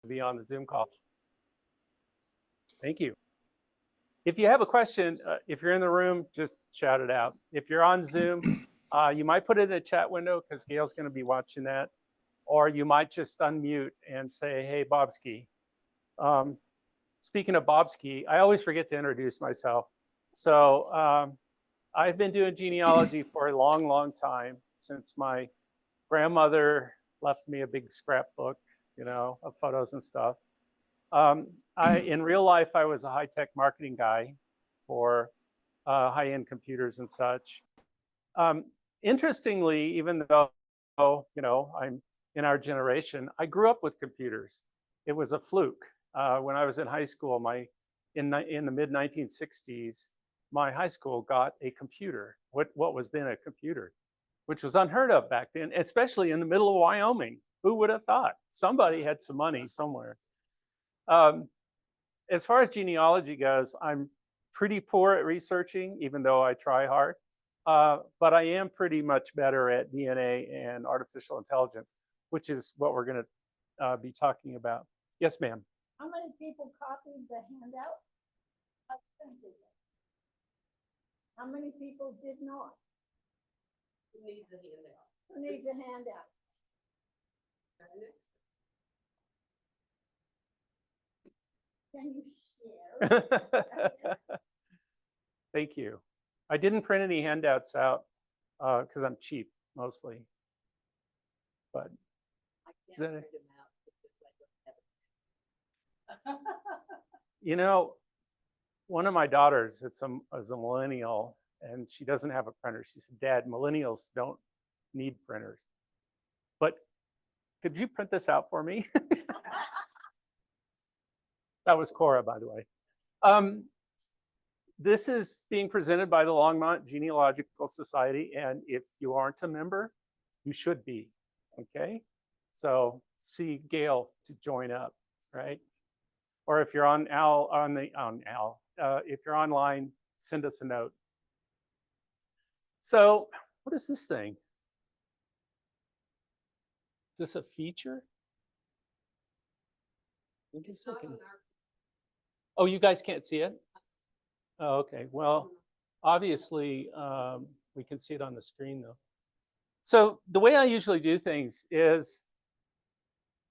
be on the Zoom call. Thank you. If you have a question, if you're in the room, just shout it out. If you're on Zoom, you might put it in the chat window because Gail's going to be watching that. Or you might just unmute and say, hey, Bobski. Speaking of Bobski, I always forget to introduce myself. So I've been doing genealogy for a long, long time, since my grandmother left me a big scrapbook, you know, of photos and stuff. In real life, I was a high-tech marketing guy for high-end computers and such. Interestingly, even though, you know, I'm in our generation, I grew up with computers. It was a fluke. When I was in high school, in the mid-1960s, my high school got a computer, what was then a computer, which was unheard of back then, especially in the middle of Wyoming. Who would have thought? Somebody had some money somewhere. As far as genealogy goes, I'm pretty poor at researching, even though I try hard. But I am pretty much better at DNA and artificial intelligence, which is what we're going to be talking about. Yes, ma'am. How many people copied the handout? How many people did not? Who needs a handout? Who needs a handout? Can you share? Thank you. I didn't print any handouts out because I'm cheap mostly. But I can't print them out. You know, one of my daughters, is a millennial, and she doesn't have a printer. She said, Dad, millennials don't need printers. But could you print this out for me? That was Cora, by the way. This is being presented by the Longmont Genealogical Society, and if you aren't a member, you should be, okay? So see Gail to join up, right? Or if you're on if you're online, send us a note. So what is this thing? Is this a feature? Give me a second. Oh, you guys can't see it? Oh, okay. Well, obviously, we can see it on the screen, though. So the way I usually do things is,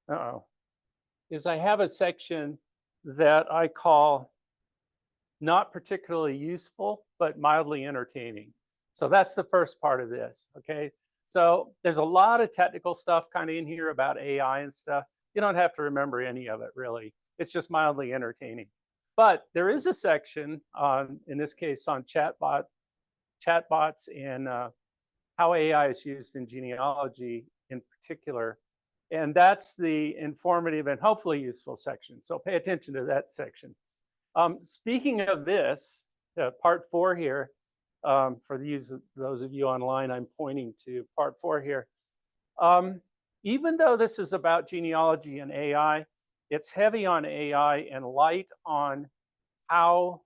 I have a section that I call not particularly useful, but mildly entertaining. So that's the first part of this, okay? So there's a lot of technical stuff kind of in here about AI and stuff. You don't have to remember any of it, really. It's just mildly entertaining. But there is a section on, in this case, on chatbots and how AI is used in genealogy in particular. And that's the informative and hopefully useful section. So pay attention to that section. Speaking of this, part 4 here, for those of you online, I'm pointing to part 4 here. Even though this is about genealogy and AI, it's heavy on AI and light on how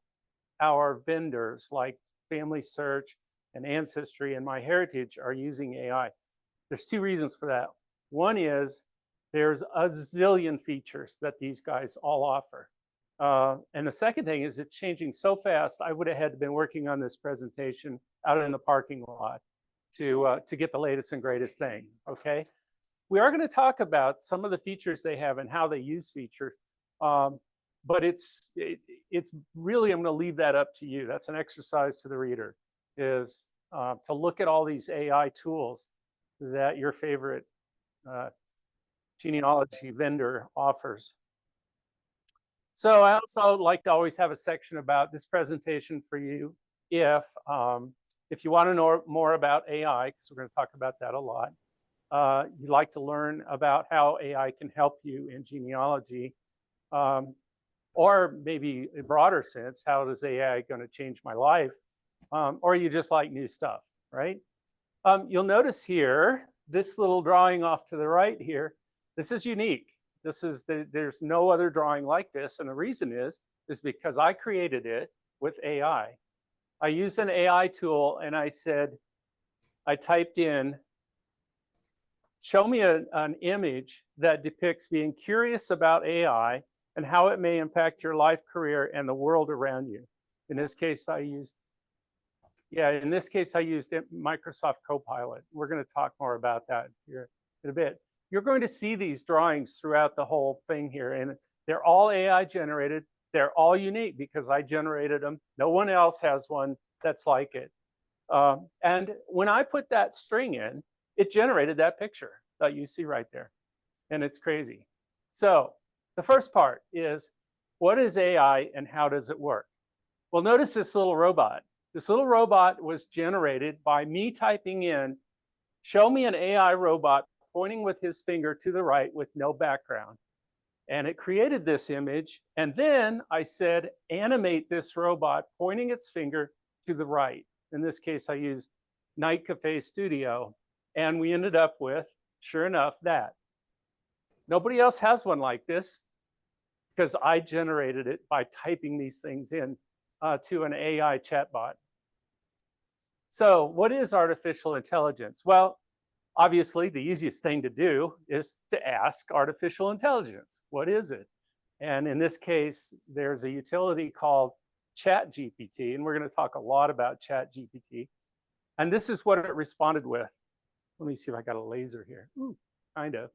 our vendors like Family Search and Ancestry and MyHeritage are using AI. There's 2 reasons for that. One is there's a zillion features that these guys all offer. And the second thing is it's changing so fast, I would have had been working on this presentation out in the parking lot to get the latest and greatest thing, okay? We are going to talk about some of the features they have and how they use features, but it's really, I'm going to leave that up to you. That's an exercise to the reader, is to look at all these AI tools that your favorite genealogy vendor offers. So I also like to always have a section about this presentation for you if you want to know more about AI, because we're going to talk about that a lot. You'd like to learn about how AI can help you in genealogy, or maybe in a broader sense, how is AI going to change my life? Or you just like new stuff, right? You'll notice here, this little drawing off to the right here, this is unique. There's no other drawing like this. And the reason is because I created it with AI. I used an AI tool and I typed in show me an image that depicts being curious about AI and how it may impact your life, career, and the world around you. In this case, I used Microsoft Copilot. We're going to talk more about that here in a bit. You're going to see these drawings throughout the whole thing here, and they're all AI generated. They're all unique because I generated them. No one else has one that's like it. And when I put that string in, it generated that picture that you see right there. And it's crazy. So the first part is, what is AI and how does it work? Well, notice this little robot. This little robot was generated by me typing in, show me an AI robot pointing with his finger to the right with no background. And it created this image. And then I said, animate this robot pointing its finger to the right. In this case, I used Night Cafe Studio. And we ended up with, sure enough, that. Nobody else has one like this because I generated it by typing these things in to an AI chatbot. So what is artificial intelligence? Well, obviously, the easiest thing to do is to ask artificial intelligence, what is it? And in this case, there's a utility called ChatGPT, and we're going to talk a lot about ChatGPT. And this is what it responded with. Let me see if I got a laser here. Ooh, kind of.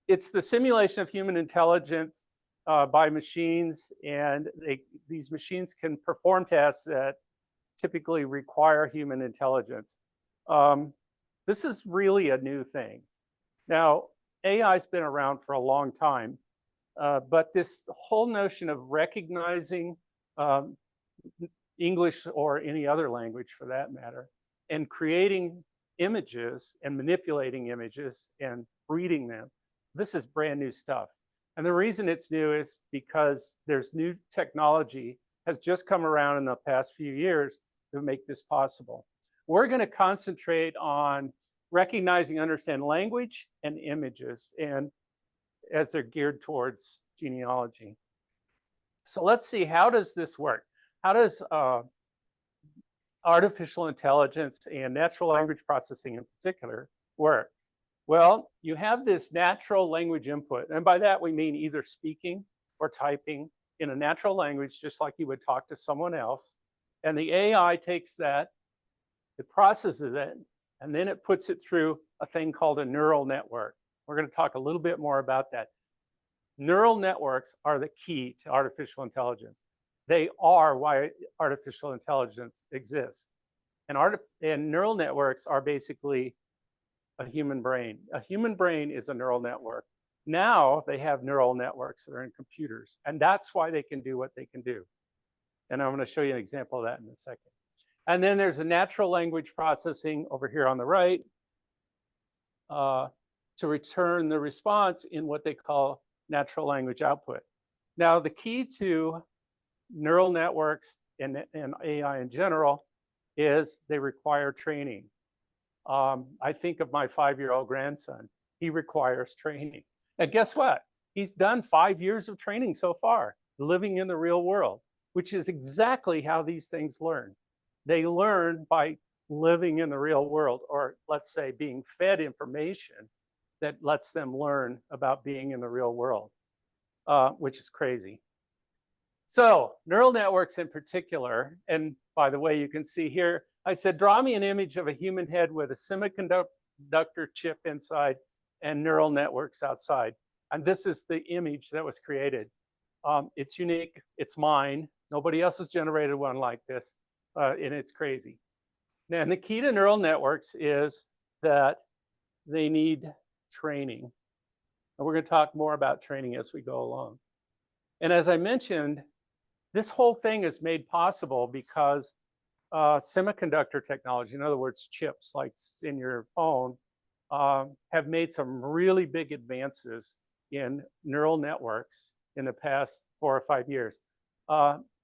It's the simulation of human intelligence by machines, and these machines can perform tasks that typically require human intelligence. This is really a new thing. Now, AI's been around for a long time, but this whole notion of recognizing English or any other language for that matter, and creating images and manipulating images and reading them, this is brand new stuff. And the reason it's new is because there's new technology has just come around in the past few years to make this possible. We're going to concentrate on recognizing, understand language and images, and as they're geared towards genealogy. So let's see, how does this work? How does artificial intelligence and natural language processing in particular work? Well, you have this natural language input, and by that we mean either speaking or typing in a natural language, just like you would talk to someone else. And the AI takes that, it processes it, and then it puts it through a thing called a neural network. We're going to talk a little bit more about that. Neural networks are the key to artificial intelligence. They are why artificial intelligence exists. And neural networks are basically a human brain. A human brain is a neural network. Now they have neural networks that are in computers, and that's why they can do what they can do. And I'm going to show you an example of that in a second. And then there's a natural language processing over here on the right to return the response in what they call natural language output. Now, the key to neural networks and AI in general is they require training. I think of my 5-year-old grandson. He requires training. And guess what? He's done 5 years of training so far, living in the real world, which is exactly how these things learn. They learn by living in the real world, or let's say being fed information that lets them learn about being in the real world, which is crazy. So neural networks in particular, and by the way, you can see here, I said, draw me an image of a human head with a semiconductor chip inside and neural networks outside. And this is the image that was created. It's unique, it's mine. Nobody else has generated one like this, and it's crazy. Now, and the key to neural networks is that they need training. And we're going to talk more about training as we go along. And as I mentioned, this whole thing is made possible because semiconductor technology, in other words, chips like in your phone, have made some really big advances in neural networks in the past 4 or 5 years.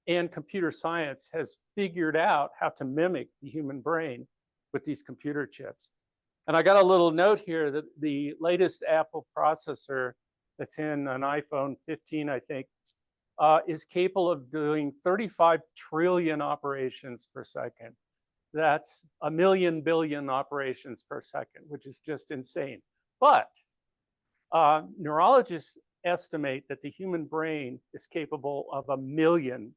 And computer science has figured out how to mimic the human brain with these computer chips. And I got a little note here that the latest Apple processor that's in an iPhone 15, I think, is capable of doing 35 trillion operations per second. That's 1,000,000 billion operations per second, which is just insane. But neurologists estimate that the human brain is capable of 1,000,000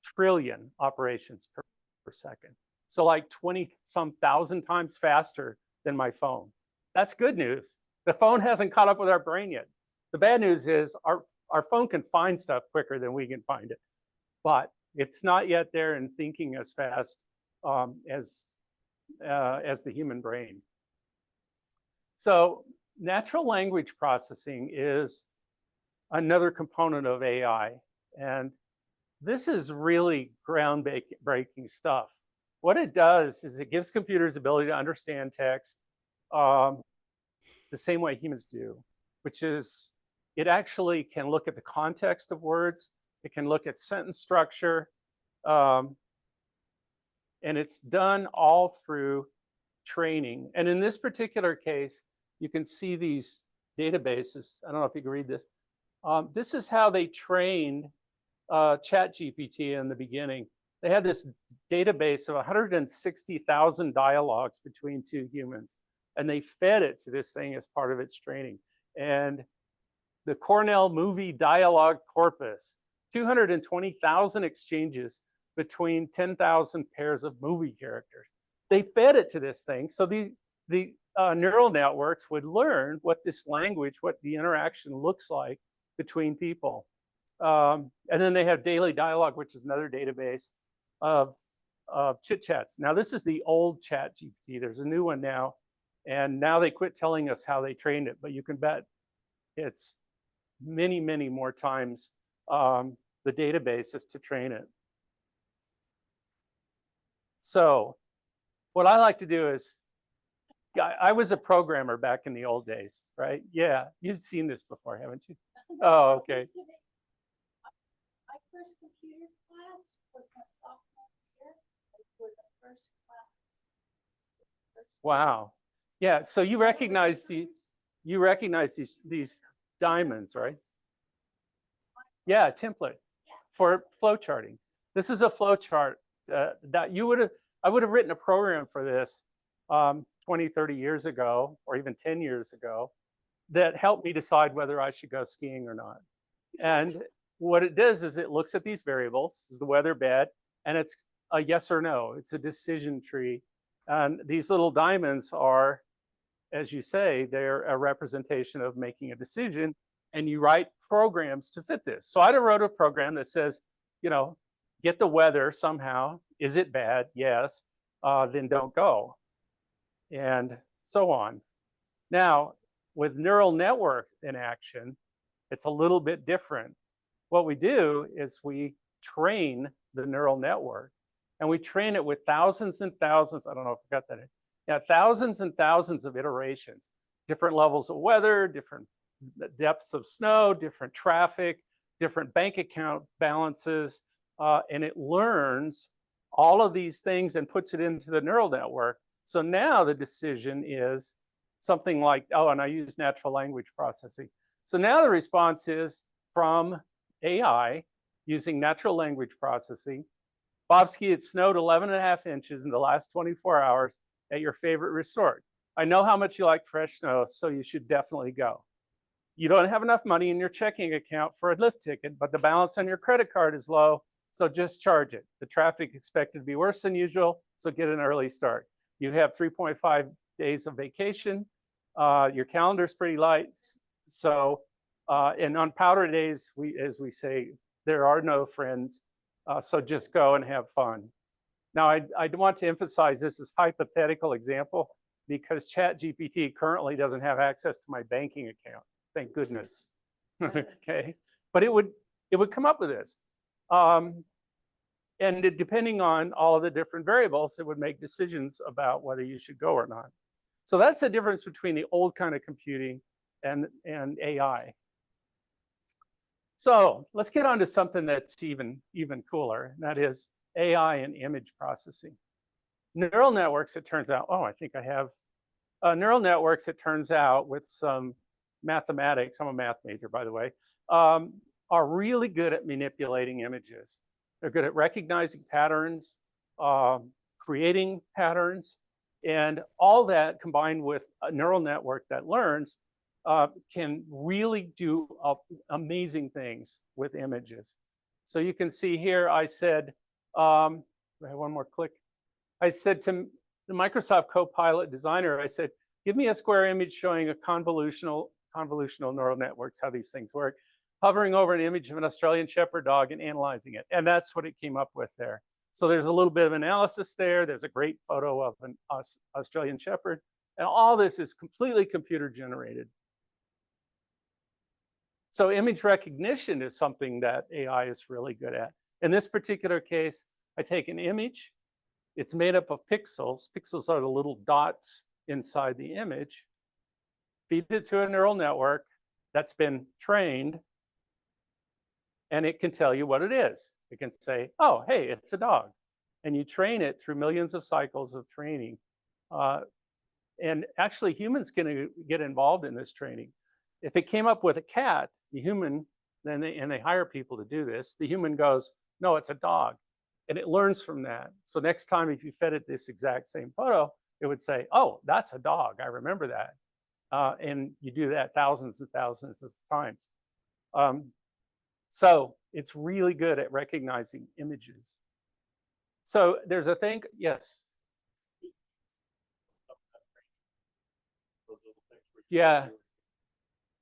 trillion operations per second. So like 20-some thousand times faster than my phone. That's good news. The phone hasn't caught up with our brain yet. The bad news is our phone can find stuff quicker than we can find it, but it's not yet there in thinking as fast as the human brain. So natural language processing is another component of AI, and this is really groundbreaking stuff. What it does is it gives computers the ability to understand text the same way humans do, which is it actually can look at the context of words, it can look at sentence structure, and it's done all through training. And in this particular case, you can see these databases. I don't know if you can read this. This is how they trained ChatGPT in the beginning. They had this database of 160,000 dialogues between two humans, and they fed it to this thing as part of its training. And the Cornell movie dialogue corpus, 220,000 exchanges between 10,000 pairs of movie characters. They fed it to this thing. So the neural networks would learn what this language, what the interaction looks like between people. And then they have Daily Dialogue, which is another database of chit chats. Now, this is the old ChatGPT. There's a new one now. And now they quit telling us how they trained it, but you can bet it's many, many more times the databases to train it. So what I like to do is, I was a programmer back in the old days, right? Yeah, you've seen this before, haven't you? Oh, okay. My first computer class was my sophomore year. It was the first class. Wow. Yeah, so you recognize these diamonds, right? Yeah, template for flow charting. This is a flow chart that I would have written a program for this 20, 30 years ago, or even 10 years ago, that helped me decide whether I should go skiing or not. And what it does is it looks at these variables: is the weather bad? And it's a yes or no. It's a decision tree. And these little diamonds are, as you say, they're a representation of making a decision, and you write programs to fit this. So I wrote a program that says, you know, get the weather somehow. Is it bad? Yes. Then don't go. And so on. Now, with neural networks in action, it's a little bit different. What we do is we train the neural network, and we train it with thousands and thousands. I don't know if I got that in. Yeah, thousands and thousands of iterations, different levels of weather, different depths of snow, different traffic, different bank account balances, and it learns all of these things and puts it into the neural network. So now the decision is something like, oh, and I use natural language processing. So now the response is from AI using natural language processing. Bobski, it snowed 11.5 inches in the last 24 hours at your favorite resort. I know how much you like fresh snow, so you should definitely go. You don't have enough money in your checking account for a lift ticket, but the balance on your credit card is low, so just charge it. The traffic expected to be worse than usual, so get an early start. You have 3.5 days of vacation. Your calendar's pretty light. So, and on powder days, as we say, there are no friends. So just go and have fun. Now, I want to emphasize this is hypothetical example because ChatGPT currently doesn't have access to my banking account. Thank goodness. Okay, but it would come up with this. And depending on all of the different variables, it would make decisions about whether you should go or not. So that's the difference between the old kind of computing and AI. So let's get on to something that's even cooler, and that is AI and image processing. Neural networks, it turns out, oh, I think I have neural networks, it turns out, with some mathematics, I'm a math major, by the way, are really good at manipulating images. They're good at recognizing patterns. creating patterns, and all that combined with a neural network that learns can really do amazing things with images. So you can see here, I said, I have one more click. I said to the Microsoft Copilot designer, I said, give me a square image showing a convolutional neural networks, how these things work, hovering over an image of an Australian Shepherd dog and analyzing it. And that's what it came up with there. So there's a little bit of analysis there. There's a great photo of an Australian Shepherd. And all this is completely computer generated. So image recognition is something that AI is really good at. In this particular case, I take an image. It's made up of pixels. Pixels are the little dots inside the image. Feed it to a neural network that's been trained, and it can tell you what it is. It can say, oh, hey, it's a dog. And you train it through millions of cycles of training. And actually, humans can get involved in this training. If it came up with a cat, the human, and they hire people to do this, the human goes, no, it's a dog. And it learns from that. So next time, if you fed it this exact same photo, it would say, oh, that's a dog. I remember that. And you do that thousands and thousands of times. So it's really good at recognizing images. So there's a thing, yes. Yeah.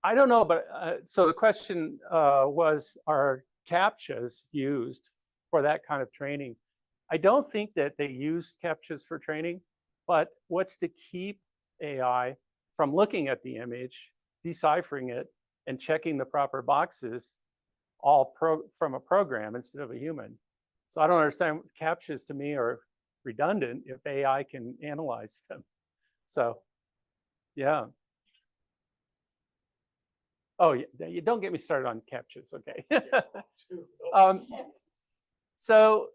I don't know, but so the question was, are CAPTCHAs used for that kind of training? I don't think that they use CAPTCHAs for training, but what's to keep AI from looking at the image, deciphering it, and checking the proper boxes all from a program instead of a human? So I don't understand. CAPTCHAs to me are redundant if AI can analyze them. So, yeah. Oh, yeah, you don't get me started on CAPTCHAs, okay? So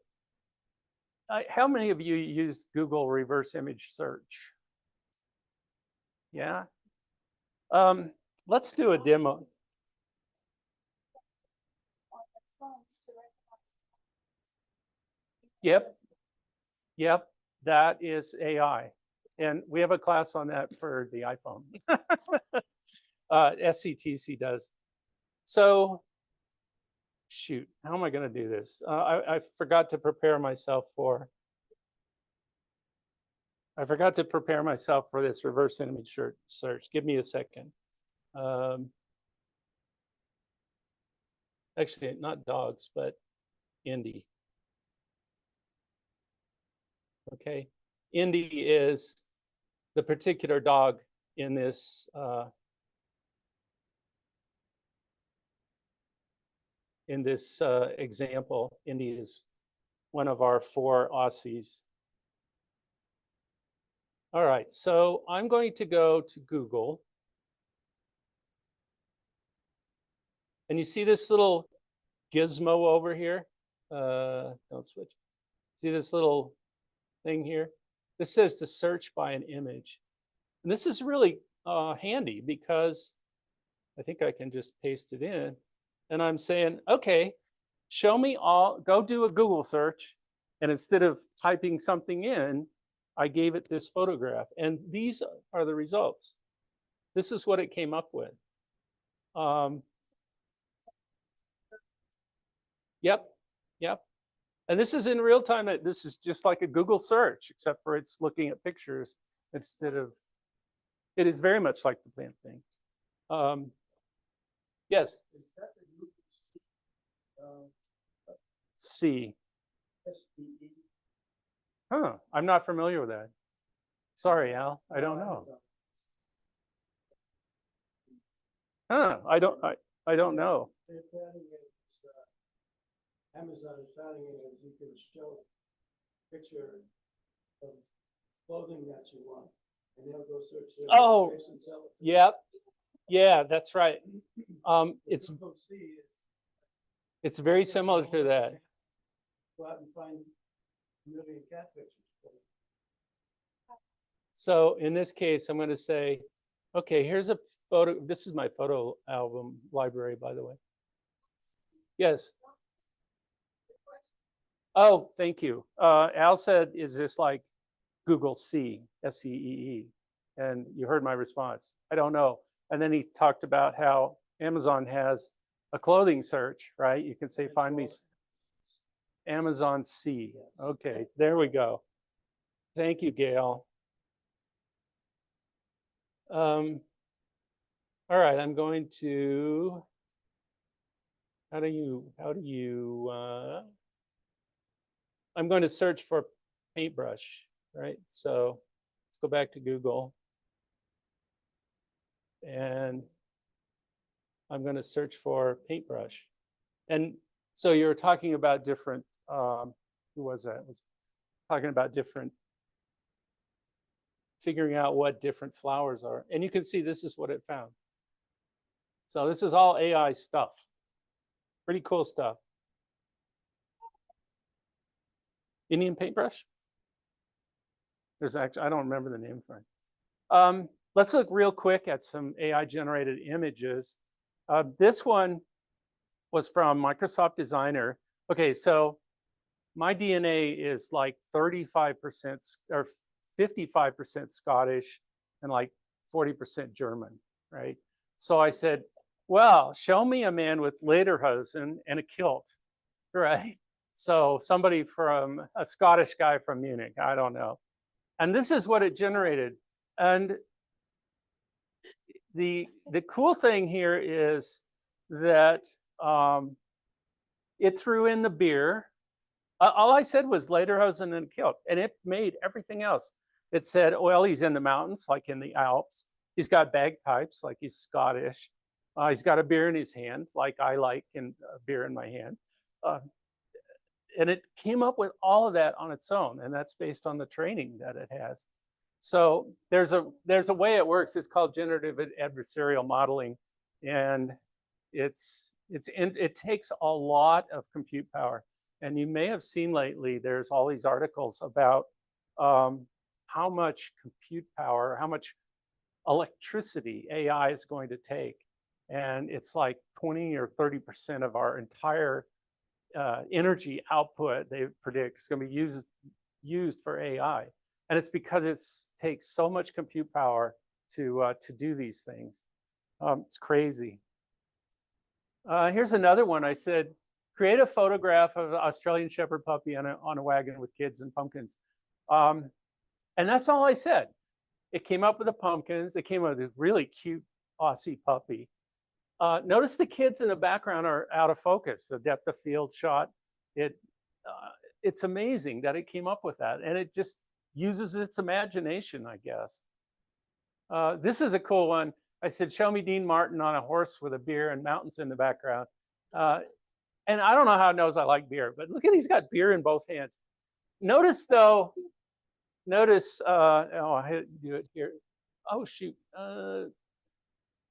how many of you use Google reverse image search? Yeah. Let's do a demo. On the phones to recognize. Yep, that is AI. And we have a class on that for the iPhone. SCTC does. So, shoot, how am I going to do this? I forgot to prepare myself for. I forgot to prepare myself for this reverse image search. Give me a second. Actually, not dogs, but Indy. Okay, Indy is the particular dog in this example. Indy is one of our 4 Aussies. All right, so I'm going to go to Google. And you see this little gizmo over here? Don't switch. See this little thing here? This says to search by an image. And this is really handy because I think I can just paste it in. And I'm saying, okay, show me all, go do a Google search. And instead of typing something in, I gave it this photograph. And these are the results. This is what it came up with. Yep. And this is in real time. This is just like a Google search, except for it's looking at pictures instead of, it is very much like the plant thing. Yes? Is that the group C. SPE? Huh, I'm not familiar with that. Sorry, Al, I don't know. Huh, I don't know. They're planning it, Amazon is planning it as you can show a picture of clothing that you want, and they'll go search their Oh, database and sell it. Yep. Yeah, that's right. It's People see it's very similar to that. Go out and find a million cat pictures. So in this case, I'm going to say, okay, here's a photo. This is my photo album library, by the way. Yes. Oh, thank you. Al said, is this like Google C, SCEE? And you heard my response. I don't know. And then he talked about how Amazon has a clothing search, right? You can say, It's find me called- Amazon C. Yes. Okay, there we go. Thank you, Gail. All right, I'm going to, how do you, I'm going to search for paintbrush, right? So let's go back to Google. And I'm going to search for paintbrush. And so you're talking about different, who was that? Was talking about different, figuring out what different flowers are. And you can see this is what it found. So this is all AI stuff. Pretty cool stuff. Indian paintbrush? There's actually, I don't remember the name for it. Let's look real quick at some AI generated images. This one was from Microsoft Designer. Okay, so my DNA is like 35% or 55% Scottish and like 40% German, right? So I said, well, show me a man with lederhosen and a kilt, right? So somebody from, a Scottish guy from Munich, I don't know. And this is what it generated. And the cool thing here is that it threw in the beer. All I said was lederhosen and kilt, and it made everything else. It said, well, he's in the mountains, like in the Alps. He's got bagpipes, like he's Scottish. He's got a beer in his hand, like I like, and a beer in my hand. And it came up with all of that on its own, and that's based on the training that it has. So there's a way it works. It's called generative adversarial modeling, and it takes a lot of compute power. And you may have seen lately, there's all these articles about how much compute power, how much electricity AI is going to take. And it's like 20 or 30% of our entire energy output, they predict, is going to be used for AI. And it's because it takes so much compute power to do these things. It's crazy. Here's another one. I said, create a photograph of an Australian Shepherd puppy on a wagon with kids and pumpkins. And that's all I said. It came up with the pumpkins. It came up with a really cute Aussie puppy. Notice the kids in the background are out of focus, the depth of field shot. It's amazing that it came up with that. And it just uses its imagination, I guess. This is a cool one. I said, show me Dean Martin on a horse with a beer and mountains in the background. And I don't know how it knows I like beer, but look at, he's got beer in both hands. Notice though, oh, I had to do it here. Oh, shoot.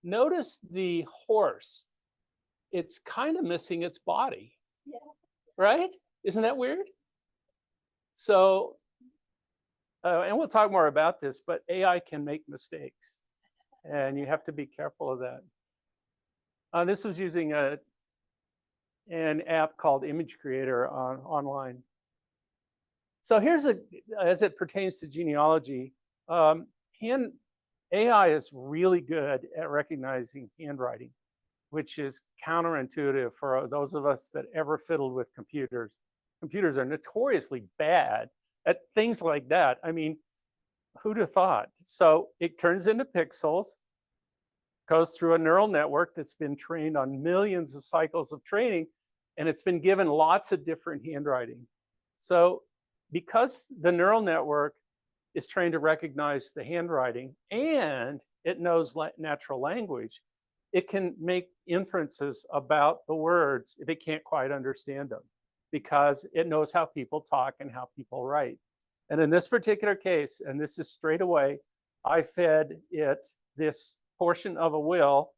Notice the horse. It's kind of missing its body, Yeah. right? Isn't that weird? So, and we'll talk more about this, but AI can make mistakes, and you have to be careful of that. This was using an app called Image Creator online. So here's as it pertains to genealogy, AI is really good at recognizing handwriting, which is counterintuitive for those of us that ever fiddled with computers. Computers are notoriously bad at things like that. I mean, who'd have thought? So it turns into pixels, goes through a neural network that's been trained on millions of cycles of training, and it's been given lots of different handwriting. So because the neural network is trained to recognize the handwriting and it knows natural language, it can make inferences about the words if it can't quite understand them, because it knows how people talk and how people write. And in this particular case, and this is straight away, I fed it this portion of a will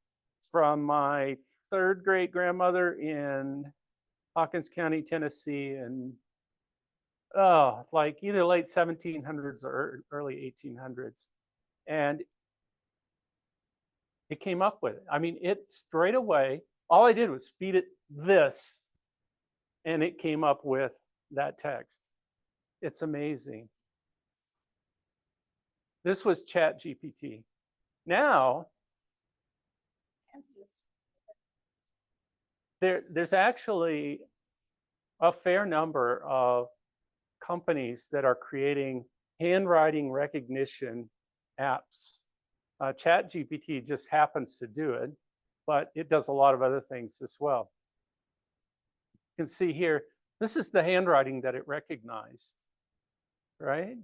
from my third great grandmother in Hawkins County, Tennessee, and like either late 1700s or early 1800s. And it came up with it. I mean, it straight away, all I did was feed it this, and it came up with that text. It's amazing. This was ChatGPT. Now, there's actually a fair number of companies that are creating handwriting recognition apps. ChatGPT just happens to do it, but it does a lot of other things as well. You can see here, this is the handwriting that it recognized, right?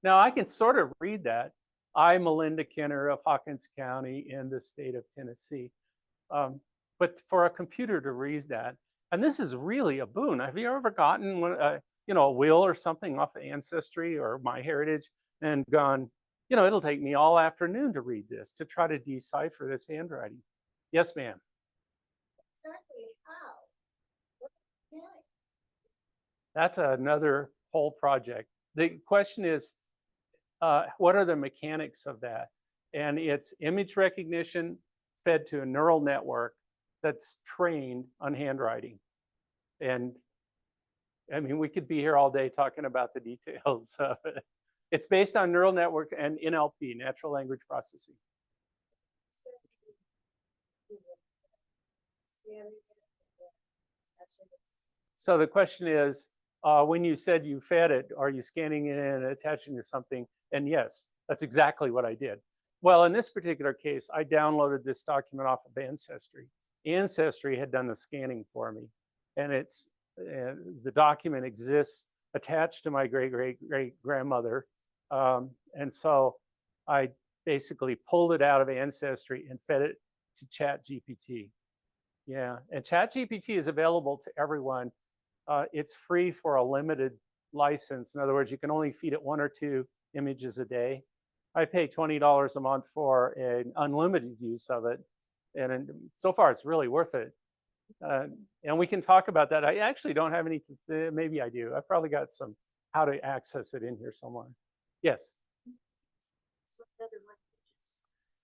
Now I can sort of read that. I, Melinda Kenner of Hawkins County in the state of Tennessee. But for a computer to read that, and this is really a boon. Have you ever gotten one, a will or something off of Ancestry or MyHeritage and gone, it'll take me all afternoon to read this, to try to decipher this handwriting? Yes, ma'am. Exactly how? What mechanics? That's another whole project. The question is, what are the mechanics of that? And it's image recognition fed to a neural network that's trained on handwriting. And I mean, we could be here all day talking about the details of it. It's based on neural network and NLP, natural language processing. So the question is, when you said you fed it, are you scanning it and attaching to something? And yes, that's exactly what I did. Well, in this particular case, I downloaded this document off of Ancestry. Ancestry had done the scanning for me, and the document exists attached to my great-great-great-grandmother. And so I basically pulled it out of Ancestry and fed it to ChatGPT. Yeah, and ChatGPT is available to everyone. It's free for a limited license. In other words, you can only feed it 1 or 2 images a day. I pay $20 a month for an unlimited use of it. And so far, it's really worth it. And we can talk about that. I actually don't have any, maybe I do. I've probably got some how to access it in here somewhere. Yes.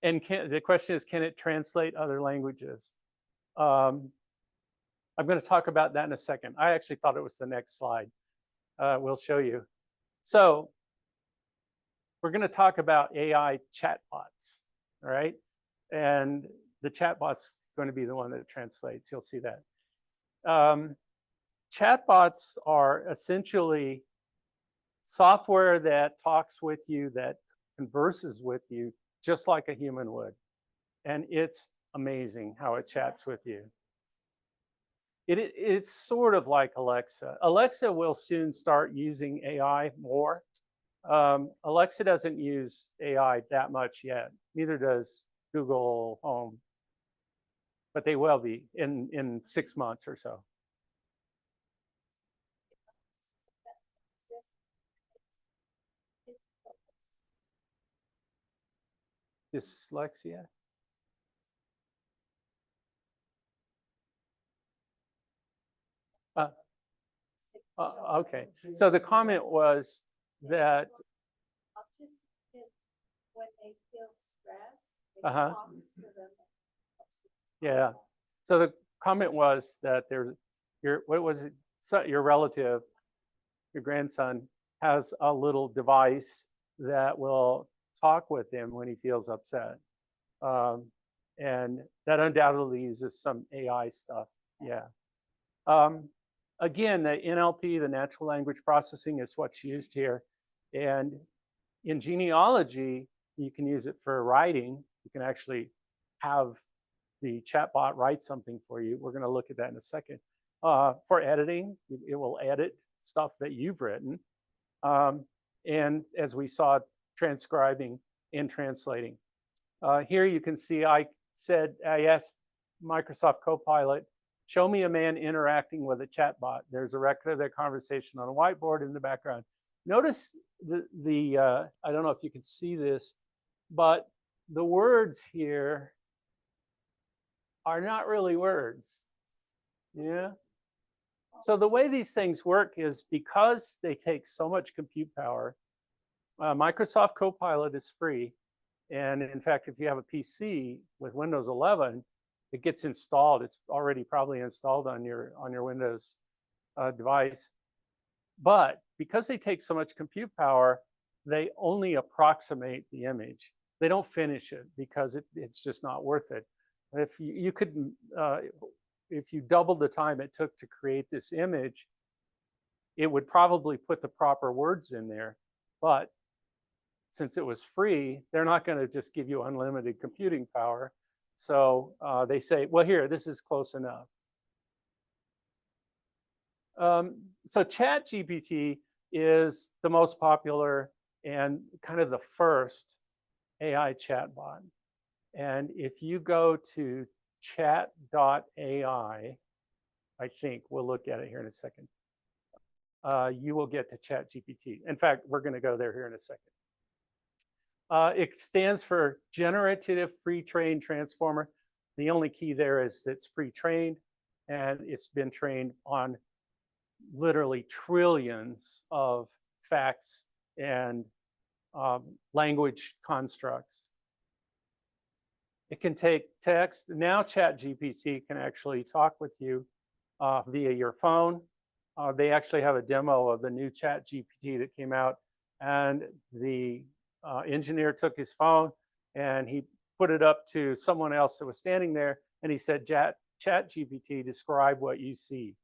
And the question is, can it translate other languages? I'm going to talk about that in a second. I actually thought it was the next slide. We'll show you. So we're going to talk about AI chatbots, all right? And the chatbot's going to be the one that translates. You'll see that. Chatbots are essentially software that talks with you, that converses with you, just like a human would. And it's amazing how it chats with you. It's sort of like Alexa. Alexa will soon start using AI more. Alexa doesn't use AI that much yet. Neither does Google Home. But they will be in 6 months or so. Dyslexia? Okay, so the comment was that when they feel stressed, it talks to them. Yeah. So the comment was that your relative, your grandson, has a little device that will talk with him when he feels upset. And that undoubtedly uses some AI stuff. Yeah. Again, the NLP, the natural language processing, is what's used here. And in genealogy, you can use it for writing. You can actually have the chatbot write something for you. We're going to look at that in a second. For editing, it will edit stuff that you've written. And as we saw, transcribing and translating. Here you can see I asked Microsoft Copilot, show me a man interacting with a chatbot. There's a record of their conversation on a whiteboard in the background. Notice I don't know if you can see this, but the words here are not really words. Yeah. So the way these things work is because they take so much compute power, Microsoft Copilot is free. And in fact, if you have a PC with Windows 11, it gets installed. It's already probably installed on your Windows device. But because they take so much compute power, they only approximate the image. They don't finish it because it's just not worth it. If you could, if you doubled the time it took to create this image, it would probably put the proper words in there. But since it was free, they're not going to just give you unlimited computing power. So they say, well, here, this is close enough. So ChatGPT is the most popular and kind of the first AI chatbot. And if you go to chat.ai, I think we'll look at it here in a second. You will get to ChatGPT. In fact, we're going to go there here in a second. It stands for Generative Pre-trained Transformer. The only key there is it's pre-trained, and it's been trained on literally trillions of facts and language constructs. It can take text. Now ChatGPT can actually talk with you via your phone. They actually have a demo of the new ChatGPT that came out, and the engineer took his phone and he put it up to someone else that was standing there, and he said, ChatGPT, describe what you see.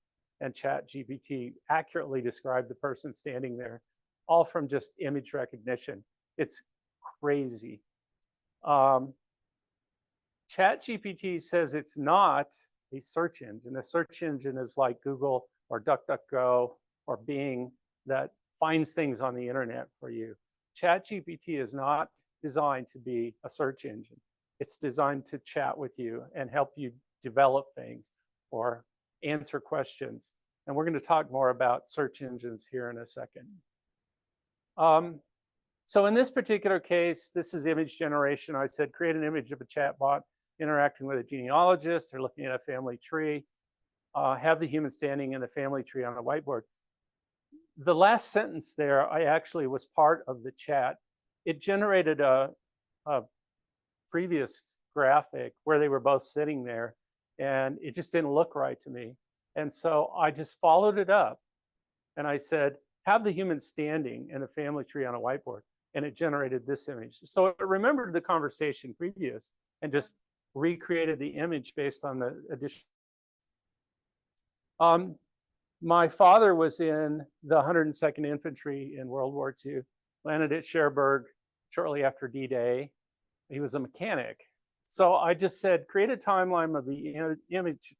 And ChatGPT accurately described the person standing there, all from just image recognition. It's crazy. ChatGPT says it's not a search engine. A search engine is like Google or DuckDuckGo or Bing that finds things on the internet for you. ChatGPT is not designed to be a search engine. It's designed to chat with you and help you develop things or answer questions. And we're going to talk more about search engines here in a second. So in this particular case, this is image generation. I said, create an image of a chatbot interacting with a genealogist. They're looking at a family tree. Have the human standing in the family tree on a whiteboard. The last sentence there, I actually was part of the chat. It generated a previous graphic where they were both sitting there, and it just didn't look right to me. And so I just followed it up, and I said, have the human standing in a family tree on a whiteboard, and it generated this image. So it remembered the conversation previous and just recreated the image based on the addition. My father was in the 102nd Infantry in World War II, landed at Cherbourg shortly after D-Day. He was a mechanic. So I just said, create a timeline of the image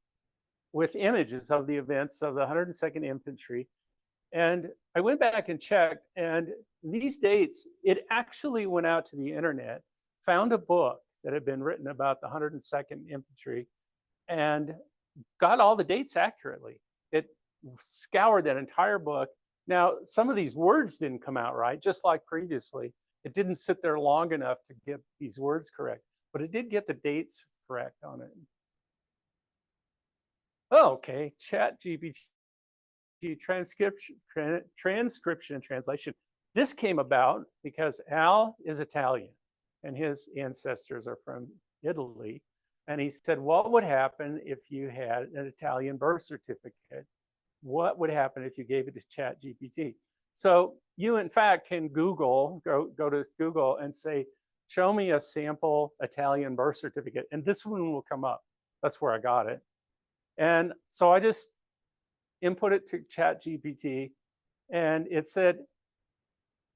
with images of the events of the 102nd Infantry. And I went back and checked, and these dates, it actually went out to the internet, found a book that had been written about the 102nd Infantry, and got all the dates accurately. It scoured that entire book. Now, some of these words didn't come out right, just like previously. It didn't sit there long enough to get these words correct, but it did get the dates correct on it. Oh, okay, ChatGPT transcription and translation. This came about because Al is Italian and his ancestors are from Italy. And he said, what would happen if you had an Italian birth certificate? What would happen if you gave it to ChatGPT? So you, in fact, can Google, go to Google and say, show me a sample Italian birth certificate. And this one will come up. That's where I got it. And so I just input it to ChatGPT, and it said,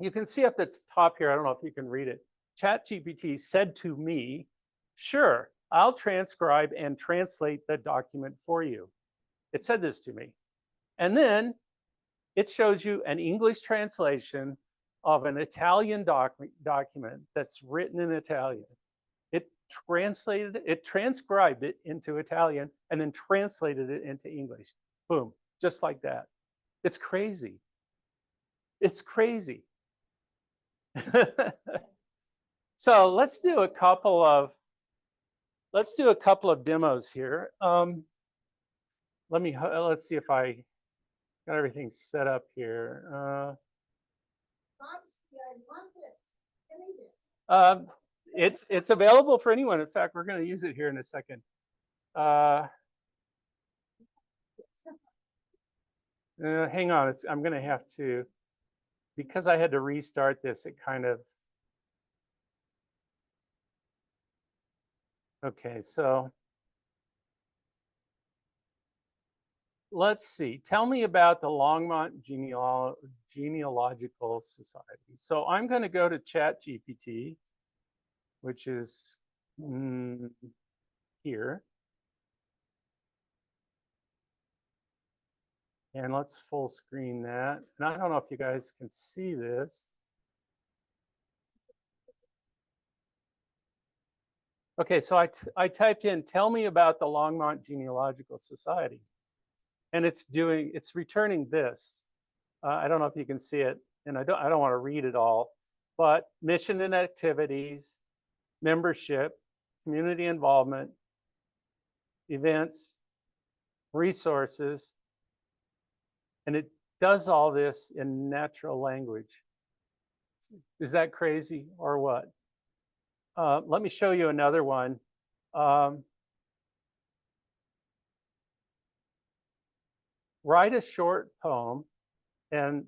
you can see up the top here, I don't know if you can read it. ChatGPT said to me, sure, I'll transcribe and translate the document for you. It said this to me. And then it shows you an English translation of an Italian document that's written in Italian. It transcribed it into Italian and then translated it into English. Boom, just like that. It's crazy. It's crazy. So let's do a couple of demos here. Let's see if I got everything set up here. It's available for anyone. In fact, we're going to use it here in a second. Hang on, I'm going to have to, because I had to restart this, it kind of, okay, so let's see. Tell me about the Longmont Genealogical Society. So I'm going to go to ChatGPT, which is here. And let's full screen that. And I don't know if you guys can see this. Okay, so I typed in, tell me about the Longmont Genealogical Society. And it's returning this. I don't know if you can see it, and I don't want to read it all, but mission and activities, membership, community involvement, events, resources, and it does all this in natural language. Is that crazy or what? Let me show you another one. Write a short poem, and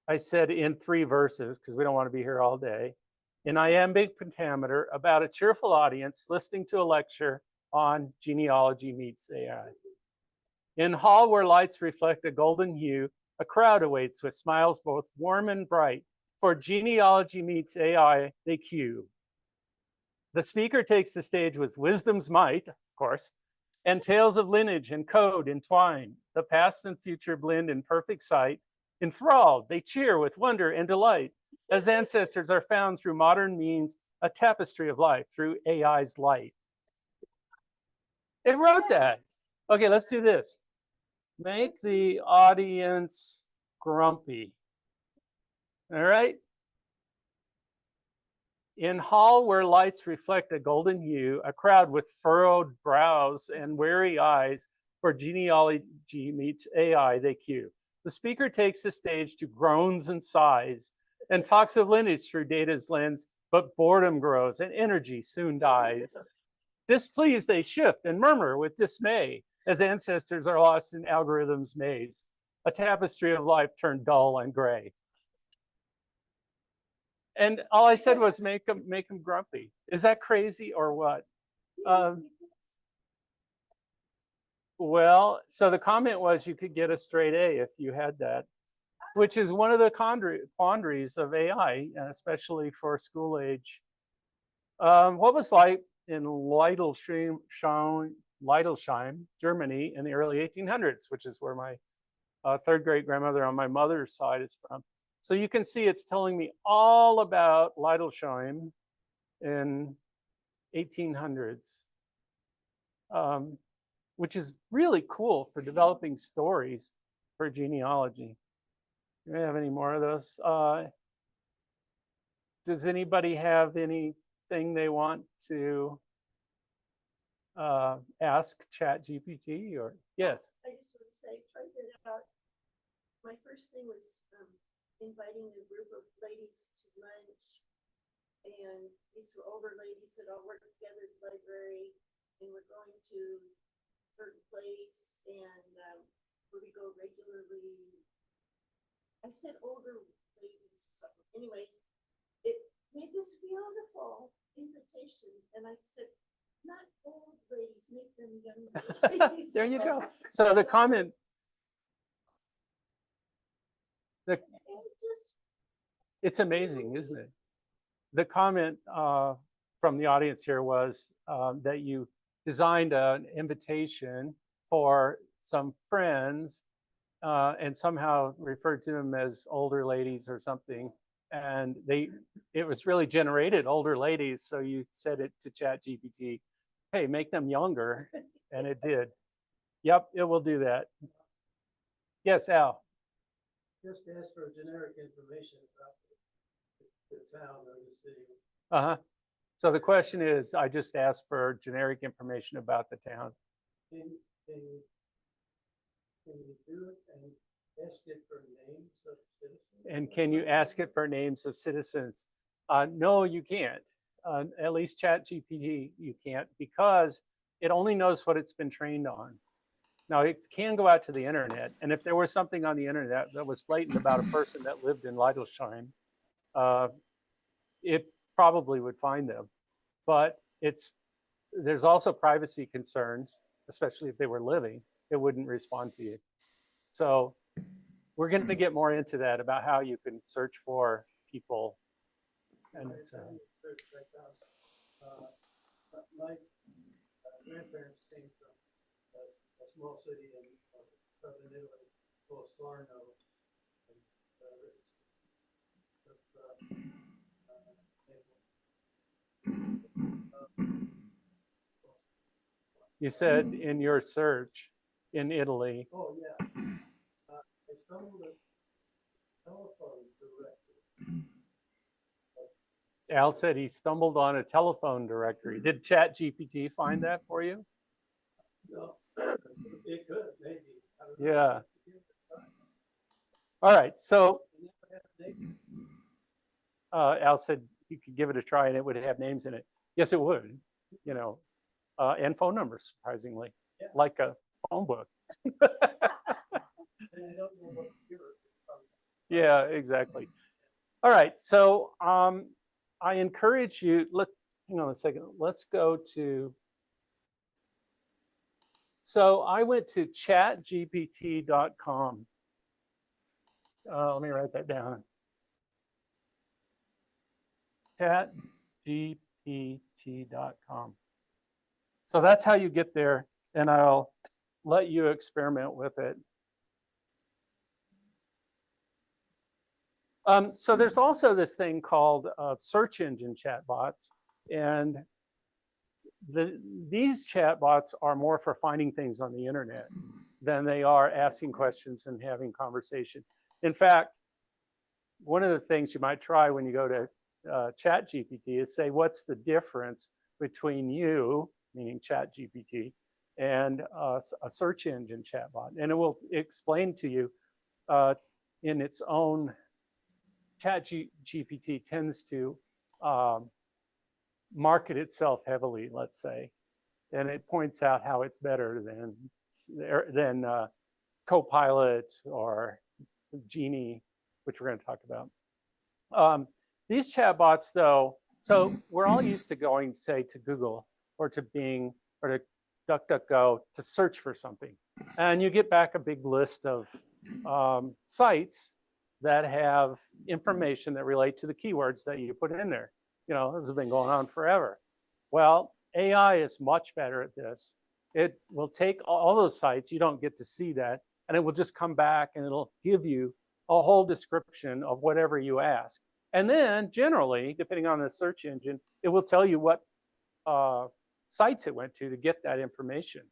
I said in 3 verses, because we don't want to be here all day, in iambic pentameter about a cheerful audience listening to a lecture on genealogy meets AI. In hall where lights reflect a golden hue, a crowd awaits with smiles both warm and bright. For genealogy meets AI, they cue. The speaker takes the stage with wisdom's might, of course, and tales of lineage and code entwine. The past and future blend in perfect sight. Enthralled, they cheer with wonder and delight as ancestors are found through modern means, a tapestry of life through AI's light. It wrote that. Okay, let's do this. Make the audience grumpy. All right. In hall where lights reflect a golden hue, a crowd with furrowed brows and weary eyes, for genealogy meets AI, they cue. The speaker takes the stage to groans and sighs and talks of lineage through data's lens, but boredom grows and energy soon dies. Displeased, they shift and murmur with dismay as ancestors are lost in algorithms' maze, a tapestry of life turned dull and gray. And all I said was make them grumpy. Is that crazy or what? Well, so the comment was you could get a straight A if you had that, which is one of the quandaries of AI, especially for school age. What was like in Leidelsheim, Germany in the early 1800s, which is where my 3rd great grandmother on my mother's side is from. So you can see it's telling me all about Leidelsheim in 1800s, which is really cool for developing stories for genealogy. Do we have any more of those? Does anybody have anything they want to ask ChatGPT or yes? I just want to say, tried it out. My first thing was inviting a group of ladies to lunch, and these were older ladies that all worked together at the library, and we're going to a certain place, and where we go regularly. I said older ladies or something. Anyway, it made this beautiful invitation, and I said, not old ladies, make them young ladies. There you go. So the comment, it's amazing, isn't it? The comment from the audience here was that you designed an invitation for some friends and somehow referred to them as older ladies or something. And it was really generated older ladies. So you said it to ChatGPT, hey, make them younger. And it did. Yep, it will do that. Yes, Al. Just ask for generic information about the town or the city. Uh-huh. So the question is, I just asked for generic information about the town. Can you do it and ask it for names of citizens? And can you ask it for names of citizens? No, you can't. At least ChatGPT, you can't, because it only knows what it's been trained on. Now, it can go out to the internet, and if there was something on the internet that was blatant about a person that lived in Leidelsheim, it probably would find them. But there's also privacy concerns, especially if they were living. It wouldn't respond to you. So we're going to get more into that about how you can search for people. And I searched right now. My grandparents came from a small city in southern Italy called Sarno. And, you said in your search in Italy. oh yeah, I stumbled on telephone directory. Al said he stumbled on a telephone directory. Did ChatGPT find that for you? No, it could maybe. I don't know. Yeah. All right. So Al said you could give it a try and it would have names in it. Yes, it would. You know, and phone numbers, surprisingly, Yeah. like a phone book. And I don't know what year it's from. Yeah, exactly. All right. So I encourage you. Hang on a second. Let's go to. So I went to chatgpt.com. Let me write that down. Chatgpt.com. So that's how you get there, and I'll let you experiment with it. So there's also this thing called search engine chatbots, and these chatbots are more for finding things on the internet than they are asking questions and having conversation. In fact, one of the things you might try when you go to ChatGPT is say, what's the difference between you, meaning ChatGPT, and a search engine chatbot? And it will explain to you in its own. ChatGPT tends to market itself heavily, let's say, and it points out how it's better than Copilot or Genie, which we're going to talk about. These chatbots, though, so we're all used to going, say, to Google or to Bing or to DuckDuckGo to search for something, and you get back a big list of sites that have information that relate to the keywords that you put in there. You know, this has been going on forever. Well, AI is much better at this. It will take all those sites, you don't get to see that, and it will just come back and it'll give you a whole description of whatever you ask. And then generally, depending on the search engine, it will tell you what sites it went to get that information.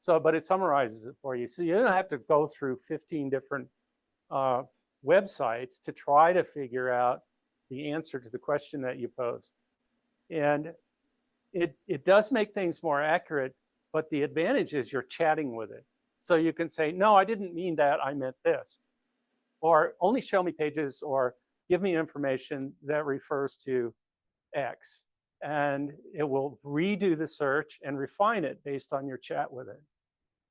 So, but it summarizes it for you. So you don't have to go through 15 different websites to try to figure out the answer to the question that you posed. And it does make things more accurate, but the advantage is you're chatting with it. So you can say, no, I didn't mean that, I meant this. Or only show me pages or give me information that refers to X. And it will redo the search and refine it based on your chat with it.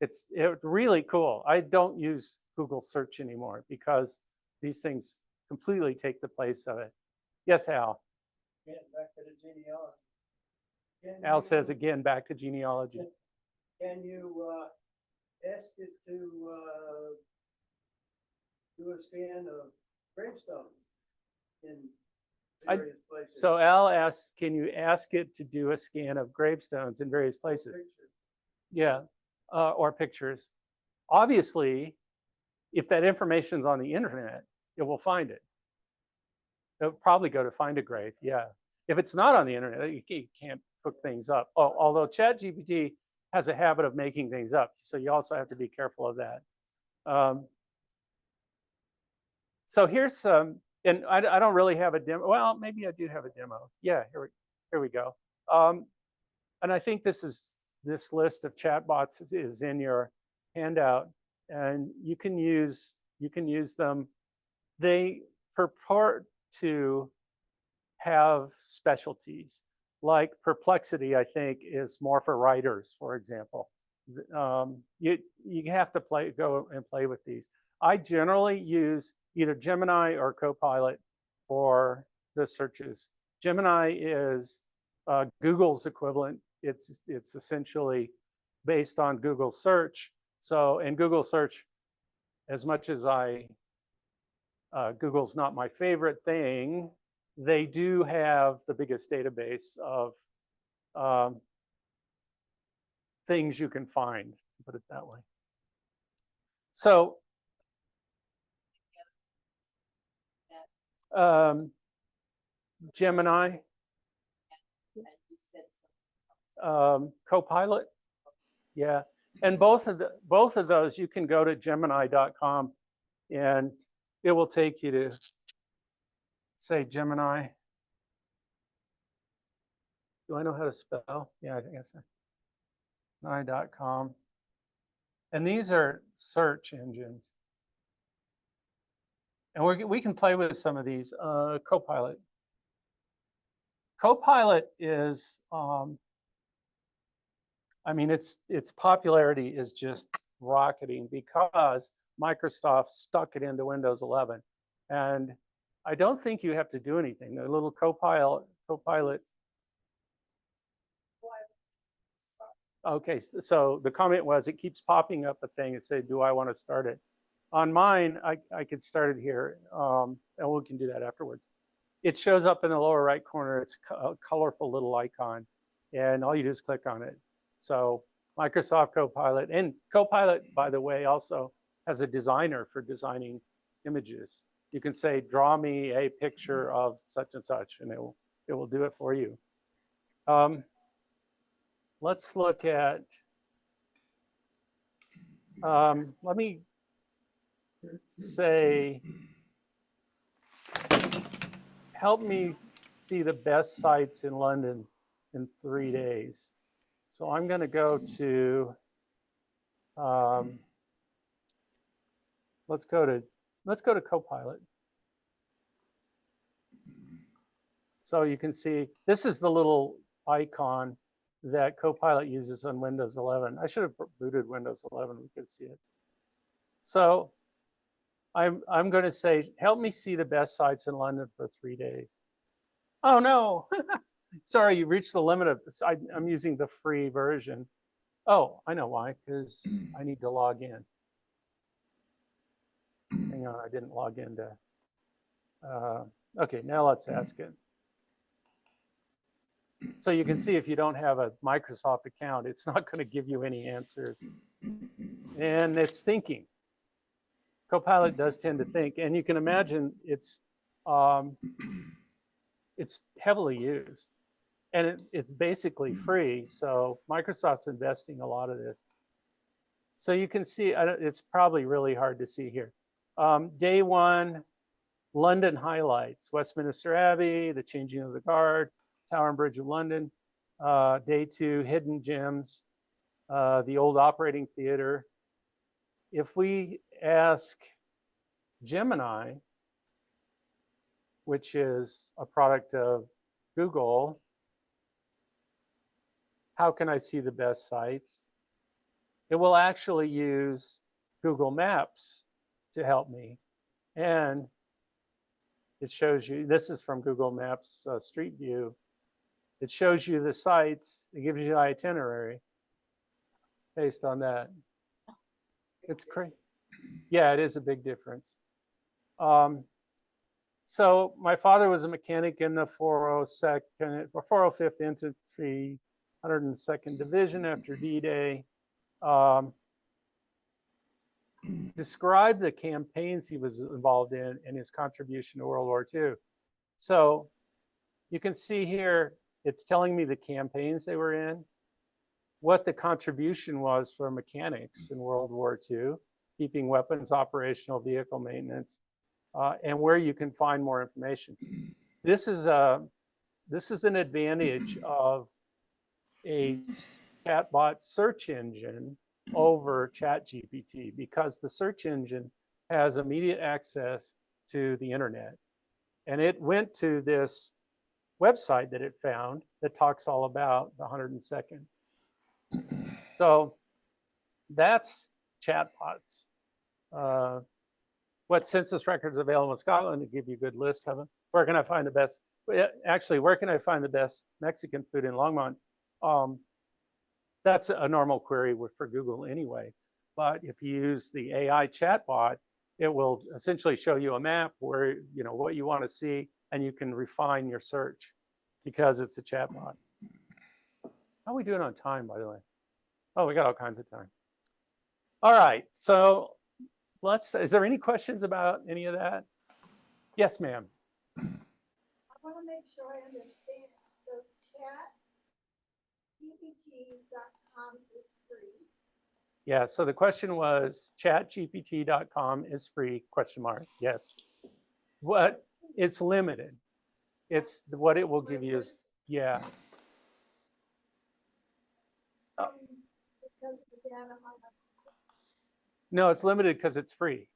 It's really cool. I don't use Google search anymore because these things completely take the place of it. Yes, Al. Again, back to the genealogy. Al says again, back to genealogy. Can you ask it to do a scan of gravestones in various places? So Al asks, can you ask it to do a scan of gravestones in various places? Pictures. Yeah, or pictures. Obviously, if that information's on the internet, it will find it. It'll probably go to find a grave, yeah. If it's not on the internet, you can't cook things up. Oh, although ChatGPT has a habit of making things up, so you also have to be careful of that. So here's some, and I don't really have a demo. Well, maybe I do have a demo. Yeah, here we go. And I think this list of chatbots is in your handout, and you can use them. They purport to have specialties, like Perplexity, I think, is more for writers, for example. you have to go and play with these. I generally use either Gemini or Copilot for the searches. Gemini is Google's equivalent. It's essentially based on Google search. So in Google search, as much as Google's not my favorite thing, they do have the biggest database of things you can find, put it that way. So Gemini, Copilot, yeah, and both of those you can go to Gemini.com and it will take you to, say, Gemini. Do I know how to spell? Yeah, I guess Gemini.com. And these are search engines. And we can play with some of these. Copilot. Copilot is, I mean, its popularity is just rocketing because Microsoft stuck it into Windows 11. And I don't think you have to do anything. The little Copilot. Okay, so the comment was it keeps popping up a thing and say, do I want to start it? On mine, I could start it here, and we can do that afterwards. It shows up in the lower right corner. It's a colorful little icon, and all you do is click on it. So Microsoft Copilot, and Copilot, by the way, also has a designer for designing images. You can say, draw me a picture of such and such, and it will do it for you. Let's look at, let me say, help me see the best sites in London in 3 days. So I'm going to go to, let's go to Copilot. So you can see, this is the little icon that Copilot uses on Windows 11. I should have booted Windows 11, we could see it. So I'm going to say, help me see the best sites in London for 3 days. Oh no, sorry, you've reached the limit of, I'm using the free version. Oh, I know why, because I need to log in. Hang on, I didn't log into, okay, now let's ask it. So you can see if you don't have a Microsoft account, it's not going to give you any answers. And it's thinking. Copilot does tend to think, and you can imagine it's heavily used, and it's basically free. So Microsoft's investing a lot of this. So you can see it's probably really hard to see here. Day 1, London highlights: Westminster Abbey, the Changing of the Guard, Tower and Bridge of London. Day 2, hidden gems, the old operating theater. If we ask Gemini, which is a product of Google, how can I see the best sites? It will actually use Google Maps to help me. And it shows you, this is from Google Maps Street View. It shows you the sites, it gives you the itinerary based on that. It's crazy. Yeah, it is a big difference. So my father was a mechanic in the 405th Infantry 102nd Division after D-Day. Described the campaigns he was involved in and his contribution to World War II. So you can see here, it's telling me the campaigns they were in, what the contribution was for mechanics in World War II, keeping weapons operational, vehicle maintenance, and where you can find more information. This is an advantage of a chatbot search engine over ChatGPT, because the search engine has immediate access to the internet. And it went to this website that it found that talks all about the 102nd. So that's chatbots. What census records available in Scotland to give you a good list of them? Where can I find the best? Actually, where can I find the best Mexican food in Longmont? That's a normal query for Google anyway. But if you use the AI chatbot, it will essentially show you a map where, you know, what you want to see, and you can refine your search because it's a chatbot. How are we doing on time, by the way? Oh, we got all kinds of time. All right, so is there any questions about any of that? Yes, ma'am. I want to make sure I understand. So chatgpt.com is free. Yeah, so the question was chatgpt.com is free, question mark, yes. What, it's limited. It's what it will give you is, yeah. Because the data on No, it's limited because it's free.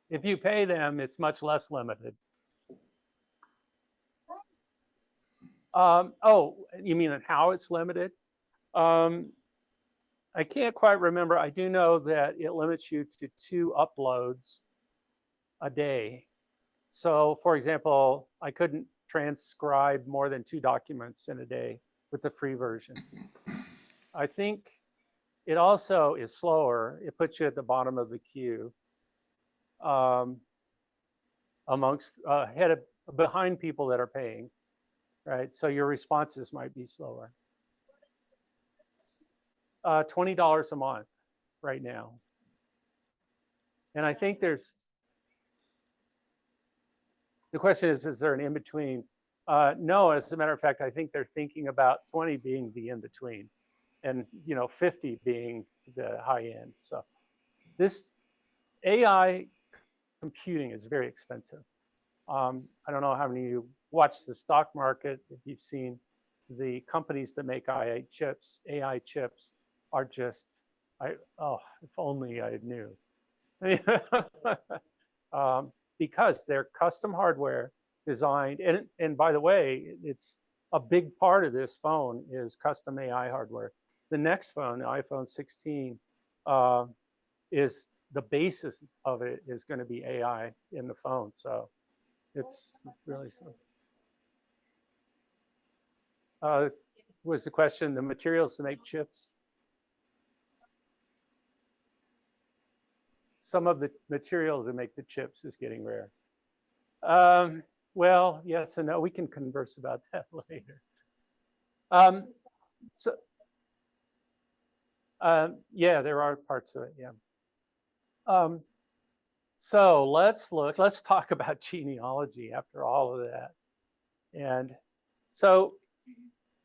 If you pay them, it's much less limited. Oh, you mean how it's limited? I can't quite remember. I do know that it limits you to 2 uploads a day. So for example, I couldn't transcribe more than 2 documents in a day with the free version. I think it also is slower. It puts you at the bottom of the queue amongst behind people that are paying, right? So your responses might be slower. $20 a month right now. And I think the question is there an in-between? No, as a matter of fact, I think they're thinking about 20 being the in-between and, you know, 50 being the high end. So this AI computing is very expensive. I don't know how many of you watch the stock market. If you've seen the companies that make AI chips are just, if only I knew. Because they're custom hardware designed, and by the way, it's a big part of this phone is custom AI hardware. The next phone, the iPhone 16, is the basis of it is going to be AI in the phone. So it's really so. Was the question the materials to make chips? Some of the material to make the chips is getting rare. Well, yes and no. We can converse about that later. Yeah, there are parts of it. Yeah. So let's talk about genealogy after all of that. And so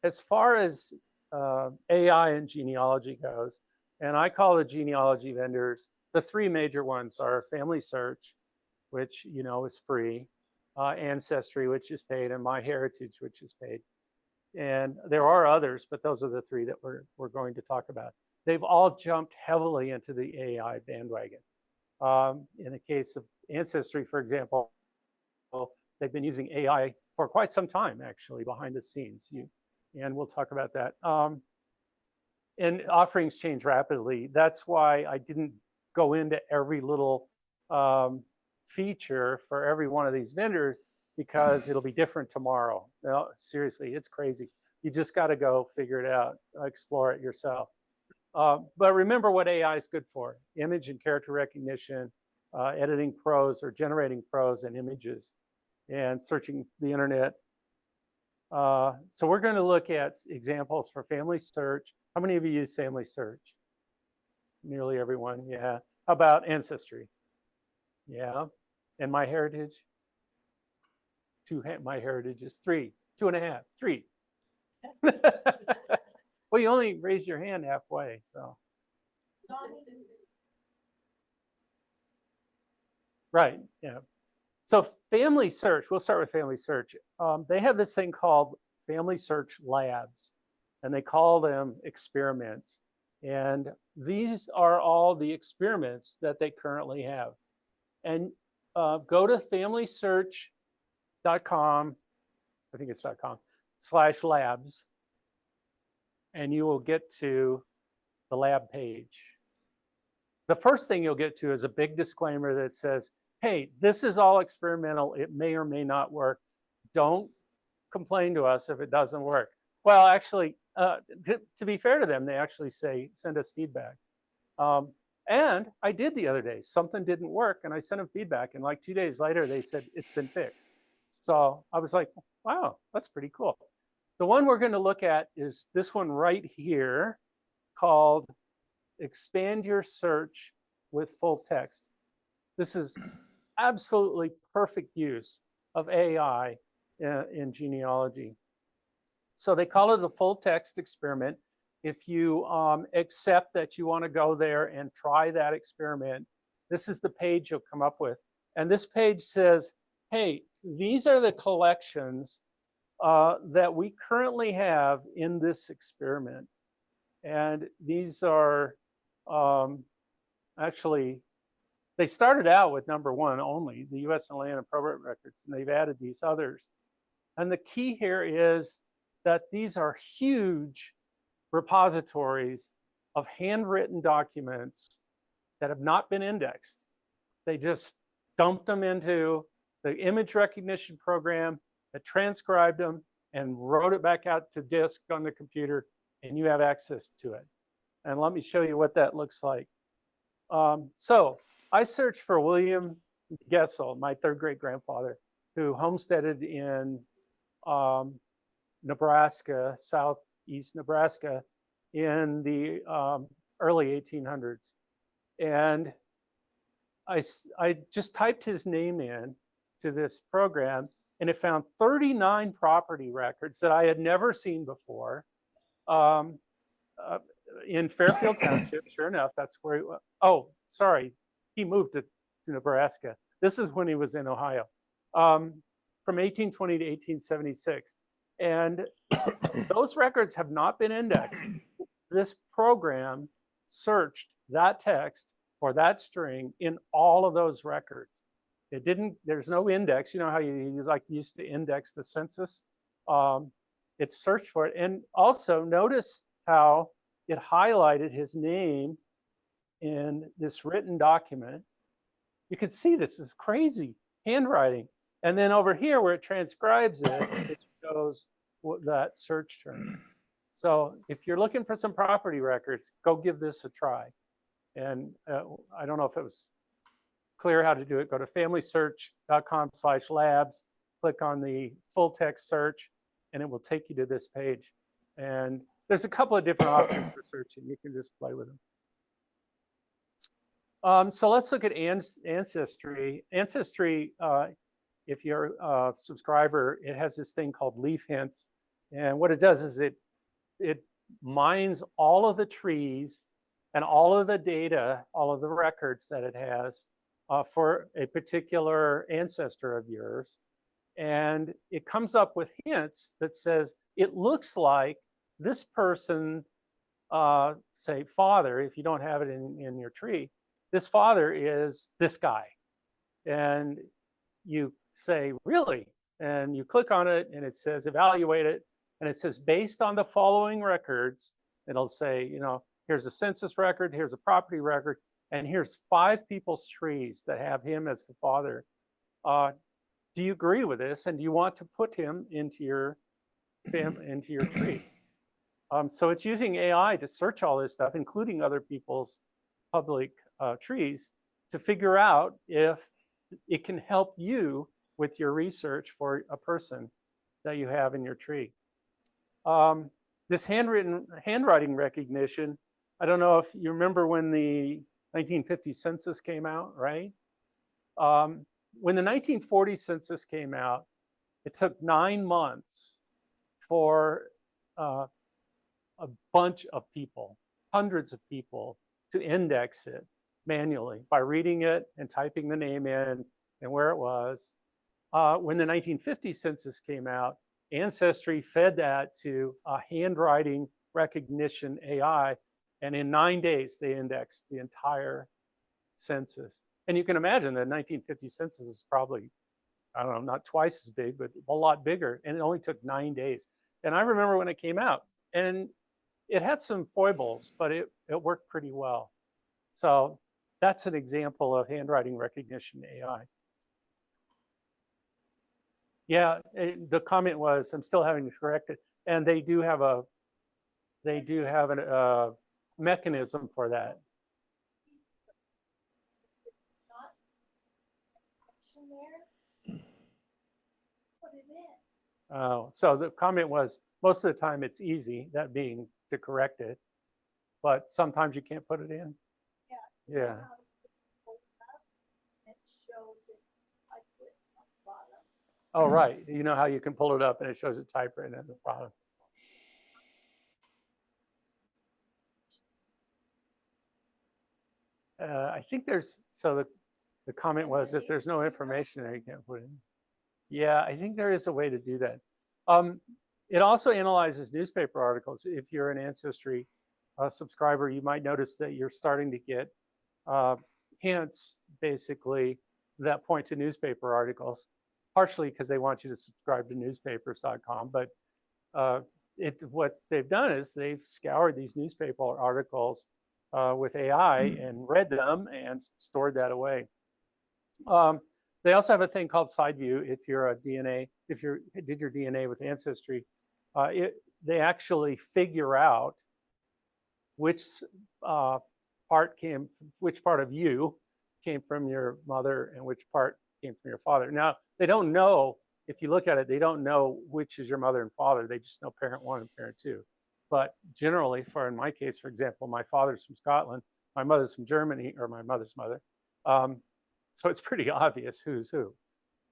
as far as AI and genealogy goes, and I call the genealogy vendors, the 3 major ones are Family Search, which, you know, is free, Ancestry, which is paid, and MyHeritage, which is paid. And there are others, but those are the 3 that we're going to talk about. They've all jumped heavily into the AI bandwagon. In the case of Ancestry, for example, they've been using AI for quite some time, actually, behind the scenes. And we'll talk about that. And offerings change rapidly. That's why I didn't go into every little feature for every one of these vendors, because it'll be different tomorrow. No, seriously, it's crazy. You just got to go figure it out, explore it yourself. But remember what AI is good for: image and character recognition, editing prose or generating prose and images, and searching the internet. So we're going to look at examples for Family Search. How many of you use Family Search? Nearly everyone, yeah. How about Ancestry? Yeah. And MyHeritage? 2 MyHeritages, 3, 2.5, 3. Well, you only raise your hand halfway, so. Right, yeah. So Family Search, we'll start with Family Search. They have this thing called Family Search Labs, and they call them experiments. And these are all the experiments that they currently have. And go to familysearch.com, I think it's .com, /labs, and you will get to the lab page. the first thing you'll get to is a big disclaimer that says, hey, this is all experimental. It may or may not work. Don't complain to us if it doesn't work. Well, actually, to be fair to them, they actually say, send us feedback. And I did the other day. Something didn't work, and I sent them feedback. And like 2 days later, they said, it's been fixed. So I was like, wow, that's pretty cool. The one we're going to look at is this one right here called Expand Your Search with Full Text. This is absolutely perfect use of AI in genealogy. So they call it a full text experiment. If you accept that you want to go there and try that experiment, this is the page you'll come up with. And this page says, hey, these are the collections that we currently have in this experiment. And these are actually, they started out with number one only, the US and land and probate records, and they've added these others. And the key here is that these are huge repositories of handwritten documents that have not been indexed. They just dumped them into the image recognition program that transcribed them and wrote it back out to disk on the computer, and you have access to it. And let me show you what that looks like. So I searched for William Gessel, my third great grandfather, who homesteaded in Nebraska, southeast Nebraska, in the early 1800s. And I just typed his name in to this program, and it found 39 property records that I had never seen before in Fairfield Township. Sure enough, that's where he, oh, sorry, he moved to Nebraska. This is when he was in Ohio, from 1820 to 1876. And those records have not been indexed. This program searched that text or that string in all of those records. It didn't, there's no index. You know how you like used to index the census? It searched for it. And also notice how it highlighted his name in this written document. You can see this is crazy handwriting. And then over here where it transcribes it, it shows that search term. So if you're looking for some property records, go give this a try. And I don't know if it was clear how to do it. Go to familysearch.com/labs, click on the full text search, and it will take you to this page. And there's a couple of different options for searching. You can just play with them. So let's look at Ancestry. Ancestry, if you're a subscriber, it has this thing called leaf hints. And what it does is it mines all of the trees and all of the data, all of the records that it has for a particular ancestor of yours. And it comes up with hints that says, it looks like this person, say father, if you don't have it in your tree, this father is this guy. And you say, really? And you click on it and it says, evaluate it. And it says, based on the following records, it'll say, you know, here's a census record, here's a property record, and here's 5 people's trees that have him as the father. Do you agree with this? And do you want to put him into your tree? So it's using AI to search all this stuff, including other people's public trees, to figure out if it can help you with your research for a person that you have in your tree. This handwriting recognition, I don't know if you remember when the 1950 census came out, right? When the 1940 census came out, it took 9 months for a bunch of people, hundreds of people, to index it manually by reading it and typing the name in and where it was. When the 1950 census came out, Ancestry fed that to a handwriting recognition AI, and in 9 days, they indexed the entire census. And you can imagine the 1950 census is probably, I don't know, not twice as big, but a lot bigger, and it only took 9 days. And I remember when it came out, and it had some foibles, but it worked pretty well. So that's an example of handwriting recognition AI. Yeah, the comment was, I'm still having to correct it. And they do have a mechanism for that. Not action there. Put it in. So the comment was, most of the time it's easy, that being to correct it, but sometimes you can't put it in. Yeah. Yeah. It shows it, I put on the bottom. Oh, right. You know how you can pull it up and it shows it typewritten at the bottom. I think there's, so the comment was, if there's no information there, you can't put it in. Yeah, I think there is a way to do that. It also analyzes newspaper articles. If you're an Ancestry subscriber, you might notice that you're starting to get hints, basically, that point to newspaper articles, partially because they want you to subscribe to newspapers.com. But what they've done is they've scoured these newspaper articles with AI and read them and stored that away. They also have a thing called side view. If you're a DNA, if you did your DNA with Ancestry, they actually figure out which which part of you came from your mother and which part came from your father. Now, they don't know, if you look at it, they don't know which is your mother and father. They just know parent one and parent two. But generally, in my case, for example, my father's from Scotland, my mother's from Germany, or my mother's mother. So it's pretty obvious who's who,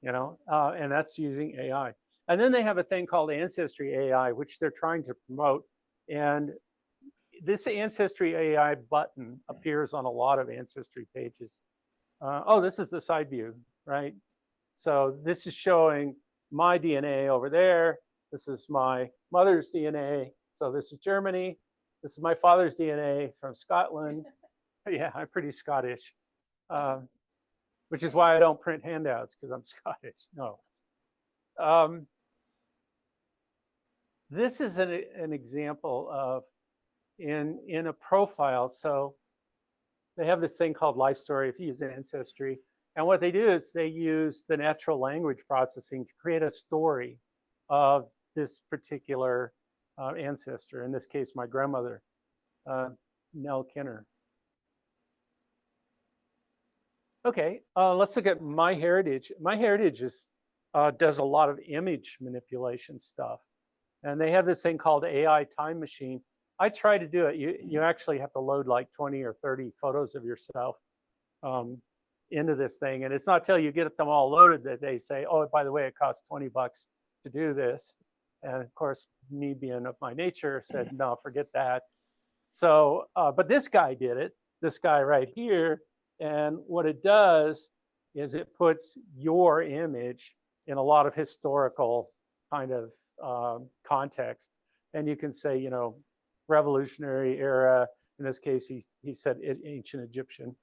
you know, and that's using AI. And then they have a thing called Ancestry AI, which they're trying to promote. And this Ancestry AI button appears on a lot of Ancestry pages. Oh, this is the side view, right? So this is showing my DNA over there. This is my mother's DNA. So this is Germany. This is my father's DNA from Scotland. Yeah, I'm pretty Scottish, which is why I don't print handouts, because I'm Scottish. No. This is an example of in a profile. So they have this thing called Life Story if you use Ancestry. And what they do is they use the natural language processing to create a story of this particular ancestor, in this case, my grandmother, Nell Kinner. Okay, let's look at MyHeritage. MyHeritage does a lot of image manipulation stuff. And they have this thing called AI Time Machine. I try to do it. You actually have to load like 20 or 30 photos of yourself into this thing. And it's not till you get them all loaded that they say, oh, by the way, it costs 20 bucks to do this. And of course, me being of my nature said, no, forget that. So, but this guy did it, this guy right here. And what it does is it puts your image in a lot of historical kind of context. And you can say, you know, Revolutionary era. In this case, he said ancient Egyptian.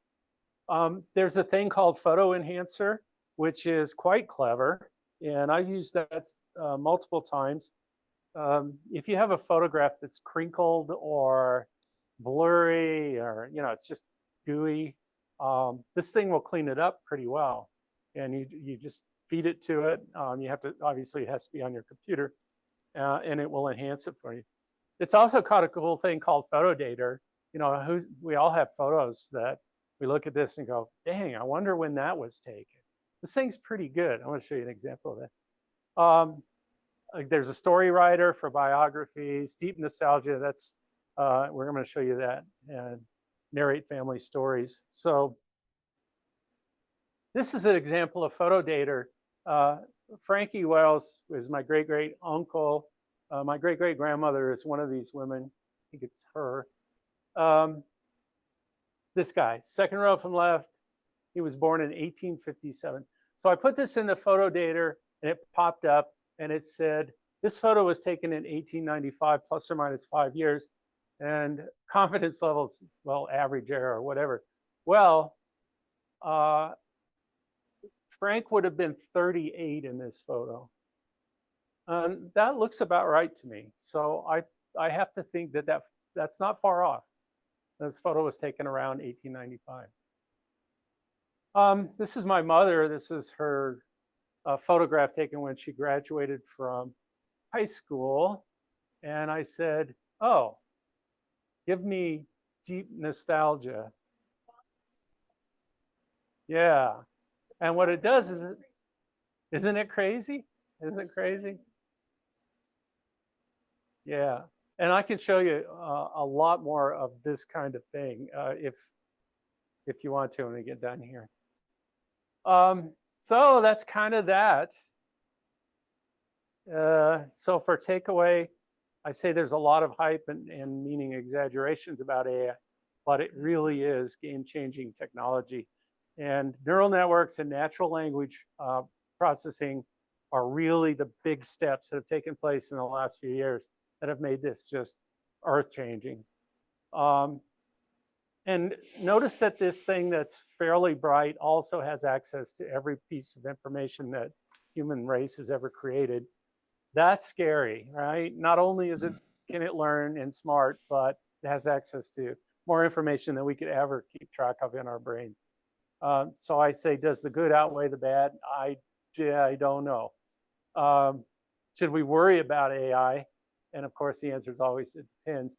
There's a thing called Photo Enhancer, which is quite clever. And I've used that multiple times. If you have a photograph that's crinkled or blurry, or, you know, it's just gooey, this thing will clean it up pretty well. And you just feed it to it. You have to, obviously it has to be on your computer, and it will enhance it for you. It's also got a cool thing called photo dater. You know, we all have photos that we look at this and go, dang, I wonder when that was taken. This thing's pretty good. I want to show you an example of that. There's a story writer for biographies, deep nostalgia. That's we're going to show you that, and narrate family stories. So this is an example of photo dater. Frankie Wells is my great-great uncle. My great-great-grandmother is one of these women. I think it's her. This guy, second row from left, he was born in 1857. So I put this in the photo dater, and it popped up, and it said, this photo was taken in 1895, plus or minus 5 years, and confidence levels, well, average error or whatever. Well, Frank would have been 38 in this photo. That looks about right to me. So I have to think that that's not far off. This photo was taken around 1895. This is my mother. This is her photograph taken when she graduated from high school. And I said, oh, give me deep nostalgia. Yeah. And what it does is, isn't it crazy? Isn't it crazy? Yeah. And I can show you a lot more of this kind of thing if you want to when we get done here. So that's kind of that. So for takeaway, I say there's a lot of hype and meaning exaggerations about AI, but it really is game-changing technology. And neural networks and natural language processing are really the big steps that have taken place in the last few years that have made this just earth-changing. And notice that this thing that's fairly bright also has access to every piece of information that human race has ever created. That's scary, right? Not only can it learn and smart, but it has access to more information than we could ever keep track of in our brains. So I say, does the good outweigh the bad? I don't know. Should we worry about AI? And of course, the answer is always, it depends.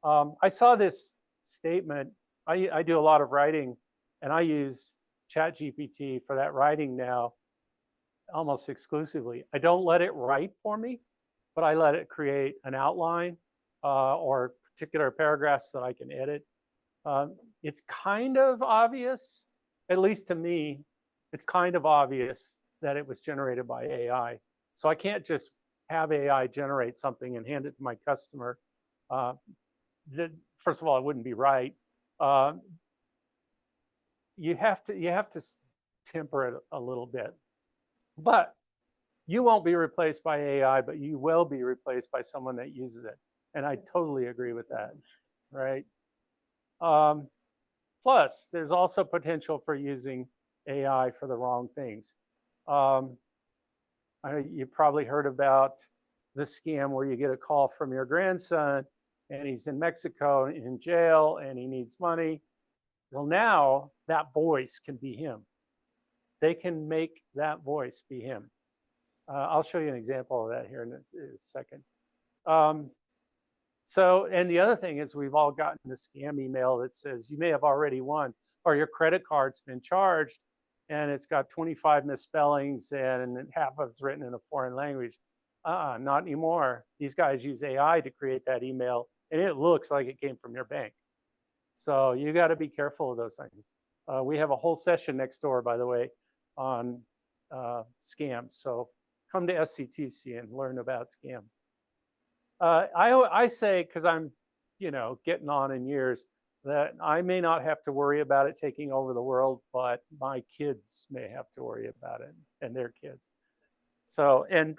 I saw this statement. I do a lot of writing, and I use ChatGPT for that writing now almost exclusively. I don't let it write for me, but I let it create an outline or particular paragraphs that I can edit. It's kind of obvious, at least to me, it's kind of obvious that it was generated by AI. So I can't just have AI generate something and hand it to my customer. First of all, it wouldn't be right. You have to temper it a little bit. But you won't be replaced by AI, but you will be replaced by someone that uses it. And I totally agree with that, right? Plus, there's also potential for using AI for the wrong things. You probably heard about the scam where you get a call from your grandson and he's in Mexico in jail and he needs money. Well, now that voice can be him. They can make that voice be him. I'll show you an example of that here in a second. And the other thing is we've all gotten the scam email that says you may have already won, or your credit card's been charged and it's got 25 misspellings and half of it's written in a foreign language. Not anymore. These guys use AI to create that email and it looks like it came from your bank. So you got to be careful of those things. We have a whole session next door, by the way, on scams. So come to SCTC and learn about scams. I say, because I'm, getting on in years, that I may not have to worry about it taking over the world, but my kids may have to worry about it and their kids. So, and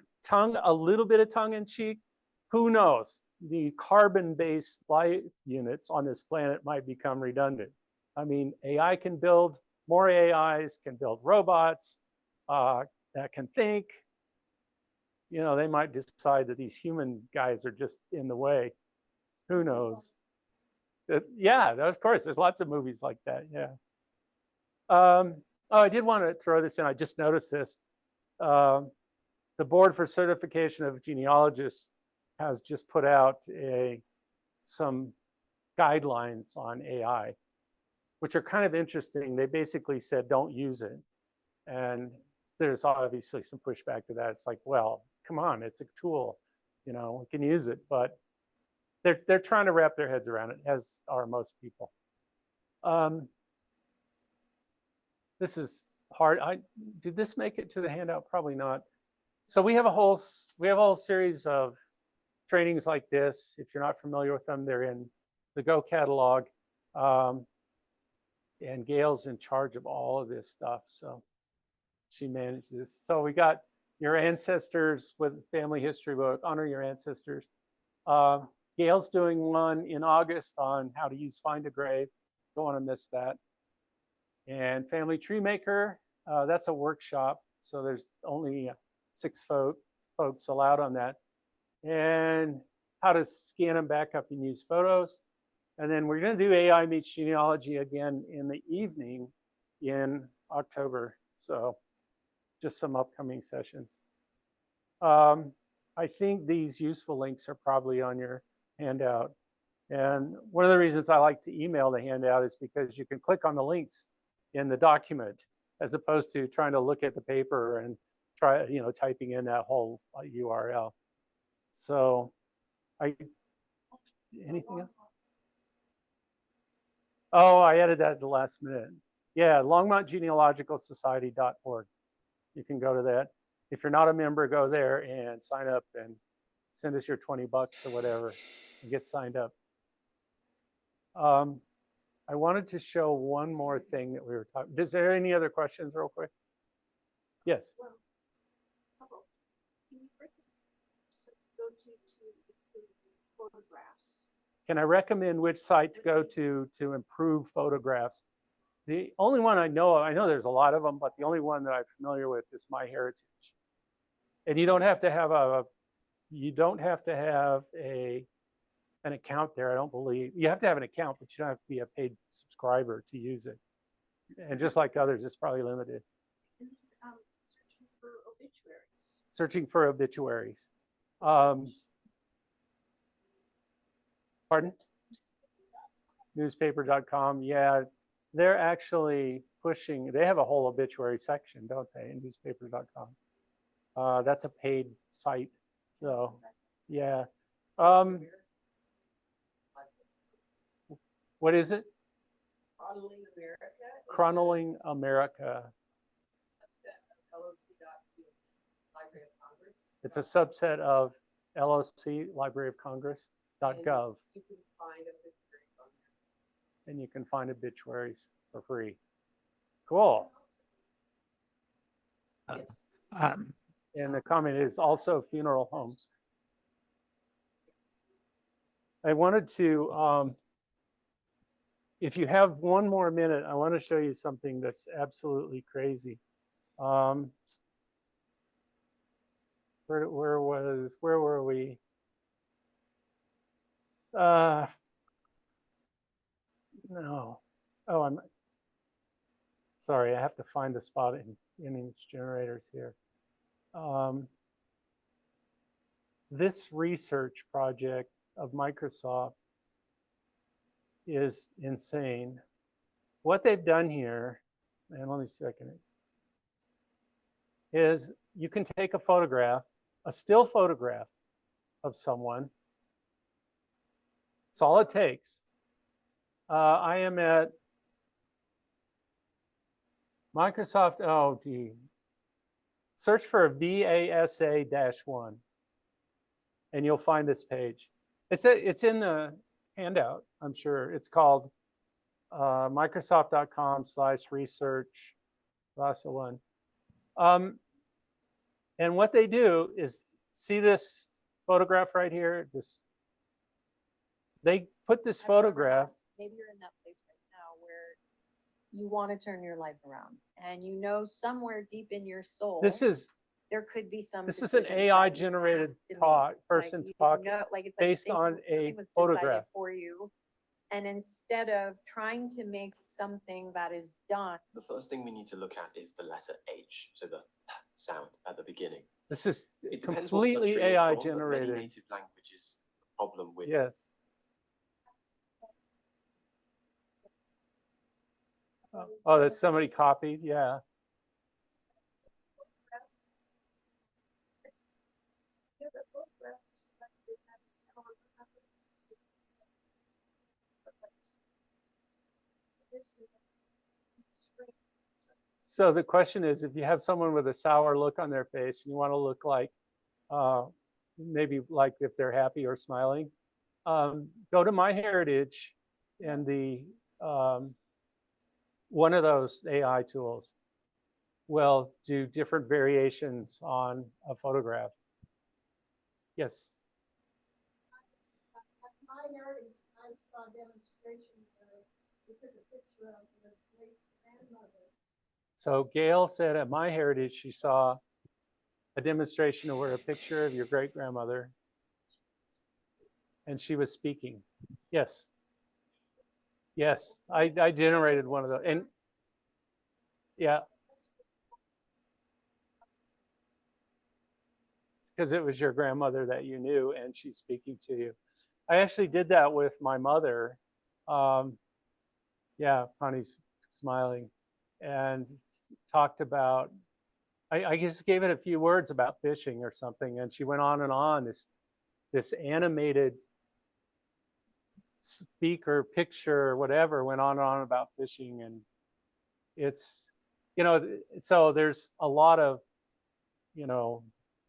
a little bit of tongue in cheek, who knows? The carbon-based life units on this planet might become redundant. I mean, AI can build, more AIs can build robots that can think. They might decide that these human guys are just in the way. Who knows? Yeah, of course, there's lots of movies like that, yeah. I did want to throw this in, I just noticed this. The Board for Certification of Genealogists has just put out some guidelines on AI, which are kind of interesting. They basically said, don't use it. And there's obviously some pushback to that. It's like, well, come on, it's a tool, we can use it, but they're trying to wrap their heads around it, as are most people. This is hard. Did this make it to the handout? Probably not. So we have a whole series of trainings like this. If you're not familiar with them, they're in the Go catalog. And Gail's in charge of all of this stuff. So she manages. So we got your ancestors with family history book, honor your ancestors. Gail's doing one in August on how to use Find a Grave. Don't want to miss that. And Family Tree Maker, that's a workshop. So there's only 6 folks allowed on that. And how to scan them back up and use photos. And then we're going to do AI meets genealogy again in the evening. in October. So just some upcoming sessions. I think these useful links are probably on your handout. And one of the reasons I like to email the handout is because you can click on the links in the document as opposed to trying to look at the paper and try, typing in that whole URL. So anything else? Oh, I added that at the last minute. Yeah, longmontgenealogicalsociety.org. You can go to that. If you're not a member, go there and sign up and send us your 20 bucks or whatever and get signed up. I wanted to show one more thing that we were talking. Is there any other questions real quick? Yes. Well, couple. Can you go to photographs? Can I recommend which site to go to improve photographs? The only one I know there's a lot of them, but the only one that I'm familiar with is MyHeritage. And you don't have to have an account there, I don't believe. You have to have an account, but you don't have to be a paid subscriber to use it. And just like others, it's probably limited. Searching for obituaries. Searching for obituaries. Pardon? Newspaper.com. Yeah, they're actually pushing, they have a whole obituary section, don't they, in newspaper.com. That's a paid site, so yeah. What is it? Chronicling America. Chronicling America. Library of Congress. It's a subset of LOC, Library of Congress.gov. You can find obituaries on there. And you can find obituaries for free. Cool. And the comment is also funeral homes. I wanted to, if you have one more minute, I want to show you something that's absolutely crazy. Where were we? No. Oh, I'm sorry. I have to find the spot in image generators here. This research project of Microsoft is insane. What they've done here, and let me see if I can, is you can take a photograph, a still photograph of someone. That's all it takes. I am at Microsoft, search for VASA-1 and you'll find this page. It's in the handout, I'm sure. It's called Microsoft.com/research VASA-1. And what they do is, see this photograph right here? They put this photograph. Maybe you're in that place right now where you want to turn your life around, and you know somewhere deep in your soul there could be some. This is an AI generated person talking based on a photograph for you. And instead of trying to make something that is done, the first thing we need to look at is the letter H, so the sound at the beginning. This is completely AI generated. Many native languages problem with. Yes. Oh, that somebody copied, yeah. So the question is, if you have someone with a sour look on their face and you want to look like, maybe like if they're happy or smiling, go to MyHeritage and the one of those AI tools will do different variations on a photograph. Yes. At MyHeritage, I saw a demonstration where we took a picture of the great grandmother. So Gail said at MyHeritage, she saw a demonstration where a picture of your great grandmother and she was speaking. Yes. Yes, I generated one of those. Yeah. Because it was your grandmother that you knew and she's speaking to you. I actually did that with my mother. Yeah, Connie's smiling, and talked about, I just gave it a few words about fishing or something, and she went on and on, this animated speaker picture, whatever, went on and on about fishing. And it's, so there's a lot of,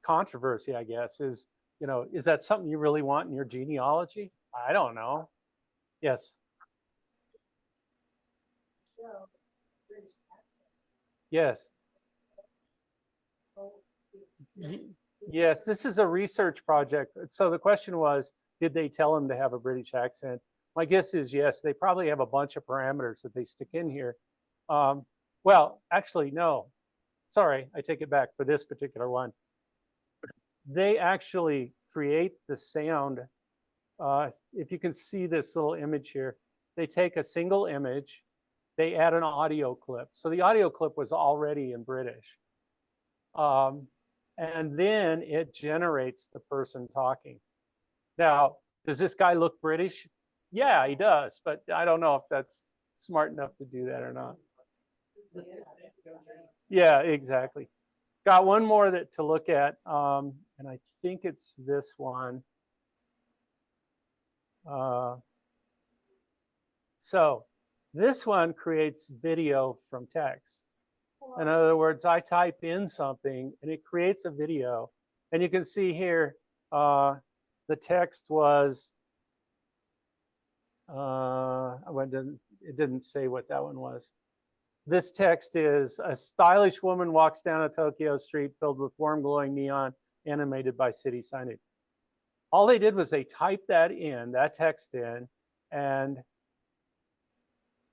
controversy, I guess, is that something you really want in your genealogy? I don't know. Yes. Yes. Yes, this is a research project. So the question was, did they tell him to have a British accent? My guess is yes. They probably have a bunch of parameters that they stick in here. Well, actually, no. Sorry, I take it back for this particular one. They actually create the sound. If you can see this little image here, they take a single image, they add an audio clip. So the audio clip was already in British. And then it generates the person talking. Now, does this guy look British? Yeah, he does, but I don't know if that's smart enough to do that or not. Yeah, exactly. Got one more to look at, and I think it's this one. So this one creates video from text. In other words, I type in something and it creates a video. And you can see here, the text was, it didn't say what that one was. This text is, a stylish woman walks down a Tokyo street filled with warm glowing neon animated by city signage. All they did was they typed that text in, and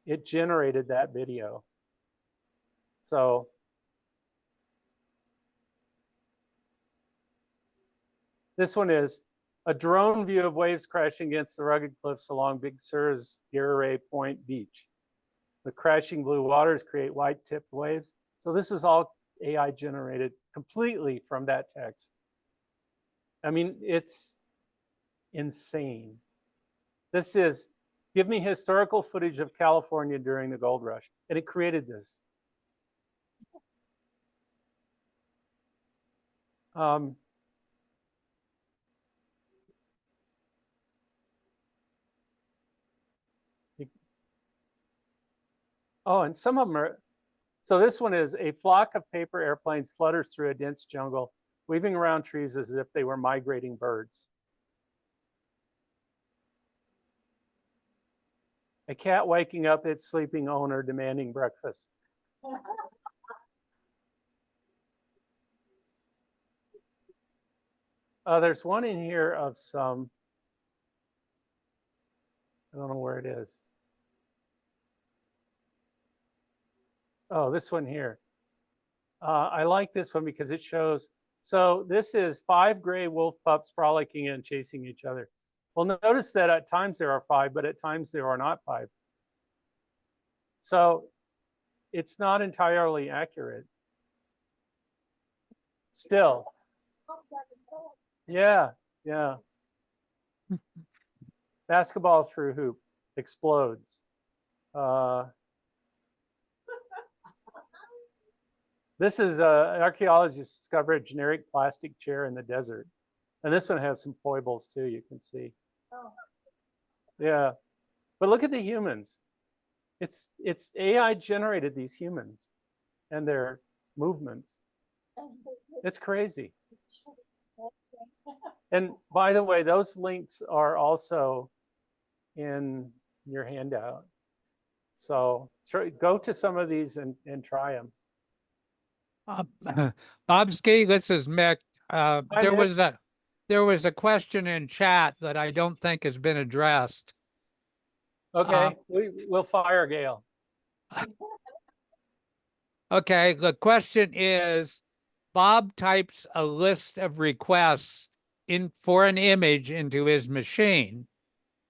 it generated that video. So this one is a drone view of waves crashing against the rugged cliffs along Big Sur's Garray Point Beach. The crashing blue waters create white-tipped waves. So this is all AI generated completely from that text. I mean, it's insane. This is, give me historical footage of California during the gold rush. And it created this. Oh, and some of them are, so this one is, a flock of paper airplanes flutters through a dense jungle, weaving around trees as if they were migrating birds. A cat waking up its sleeping owner demanding breakfast. There's one in here of some, I don't know where it is. Oh, this one here. I like this one because it shows, so this is 5 gray wolf pups frolicking and chasing each other. Well, notice that at times there are 5, but at times there are not 5. So it's not entirely accurate. Still. Yeah, yeah. Basketball through hoop explodes. This is archaeologists discovered a generic plastic chair in the desert. And this one has some foibles too, you can see. Oh. Yeah, but look at the humans. It's AI generated these humans and their movements. It's crazy. And by the way, those links are also in your handout. So go to some of these and try them. Bobski, this is Mick. There Mick. was a question in chat that I don't think has been addressed. Okay, we'll fire Gail. Okay, the question is, Bob types a list of requests for an image into his machine.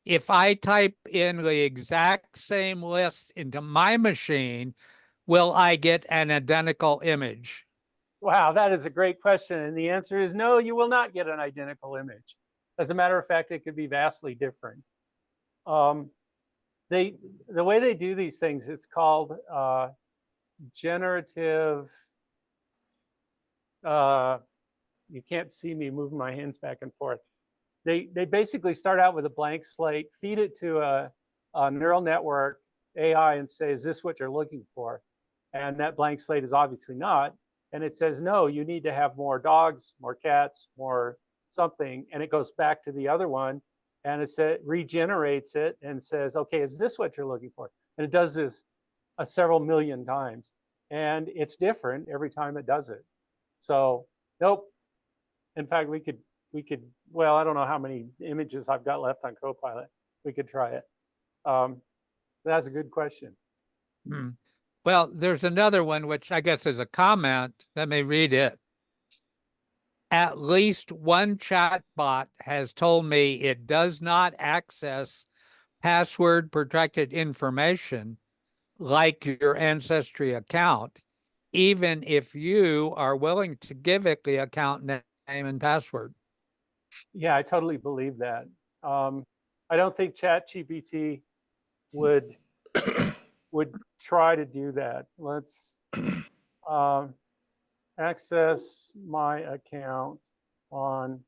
If I type in the exact same list into my machine, will I get an identical image? Wow, that is a great question. And the answer is no, you will not get an identical image. As a matter of fact, it could be vastly different. The way they do these things, it's called generative, you can't see me moving my hands back and forth. They basically start out with a blank slate, feed it to a neural network AI and say, is this what you're looking for? And that blank slate is obviously not. And it says, no, you need to have more dogs, more cats, more something. And it goes back to the other one and it regenerates it and says, okay, is this what you're looking for? And it does this several million times. And it's different every time it does it. So, nope. In fact, we could, well, I don't know how many images I've got left on Copilot. We could try it. That's a good question. Hmm. Well, there's another one, which I guess is a comment. Let me read it. At least one chatbot has told me it does not access password protected information like your Ancestry account, even if you are willing to give it the account name and password. Yeah, I totally believe that. I don't think ChatGPT would try to do that. Let's access my account on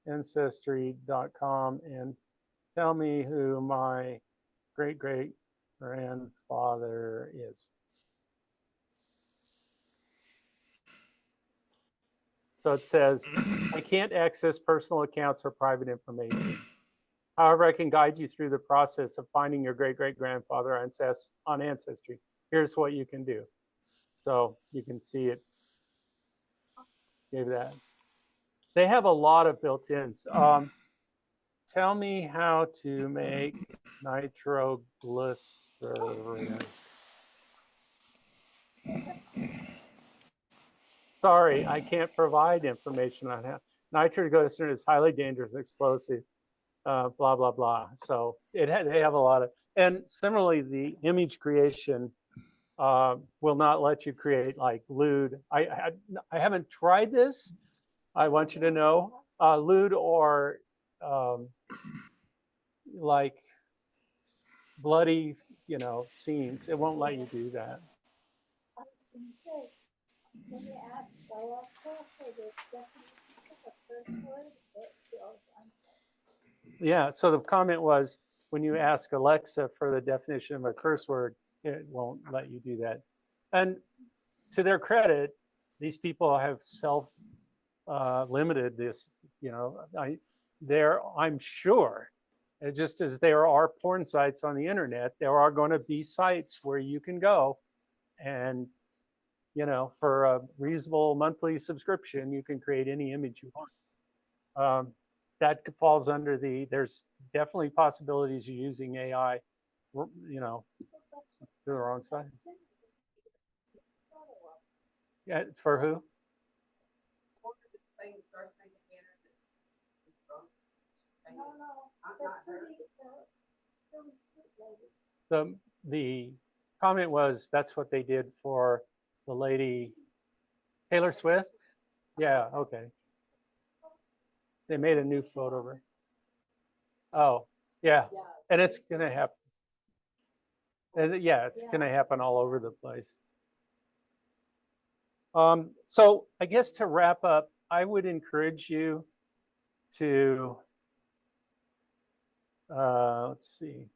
ancestry.com and tell me who my great-great-grandfather is. So it says, I can't access personal accounts or private information. However, I can guide you through the process of finding your great-great-grandfather on Ancestry. Here's what you can do. So you can see it gave that. They have a lot of built-ins. Tell me how to make nitroglycerin. Sorry, I can't provide information on how. Nitroglycerin is highly dangerous, explosive, blah, blah, blah. So they have a lot of, and similarly, the image creation will not let you create like lewd. I haven't tried this. I want you to know, lewd or like bloody, scenes. It won't let you do that. I was gonna say, when you ask Alexa for the definition of a curse word, it will answer. Yeah, so the comment was, when you ask Alexa for the definition of a curse word, it won't let you do that. And to their credit, these people have limited this, I'm sure, just as there are porn sites on the internet, there are going to be sites where you can go and, for a reasonable monthly subscription, you can create any image you want. That falls under there's definitely possibilities of using AI, to the wrong side. Yeah, for who? The comment was that's what they did for the lady Taylor Swift. Yeah, okay. They made a new photo of her. Oh, yeah, and it's gonna happen. And yeah, it's gonna happen all over the place. So I guess to wrap up, I would encourage you to let's see.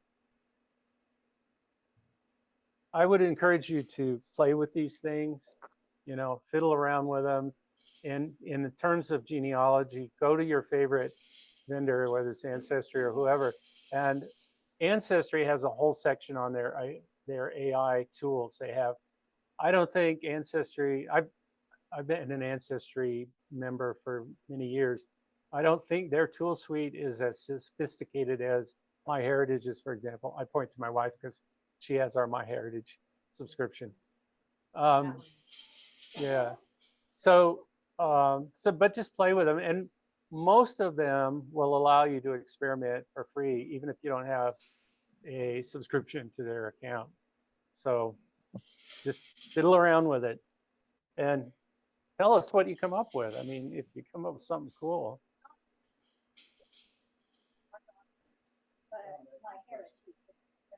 I would encourage you to play with these things, fiddle around with them. And in terms of genealogy, go to your favorite vendor, whether it's Ancestry or whoever. And Ancestry has a whole section on their AI tools they have. I don't think Ancestry, I've been an Ancestry member for many years. I don't think their tool suite is as sophisticated as MyHeritage's, for example. I point to my wife because she has our MyHeritage subscription. Yeah. So, but just play with them. And most of them will allow you to experiment for free, even if you don't have a subscription to their account. So just fiddle around with it and tell us what you come up with. I mean, if you come up with something cool.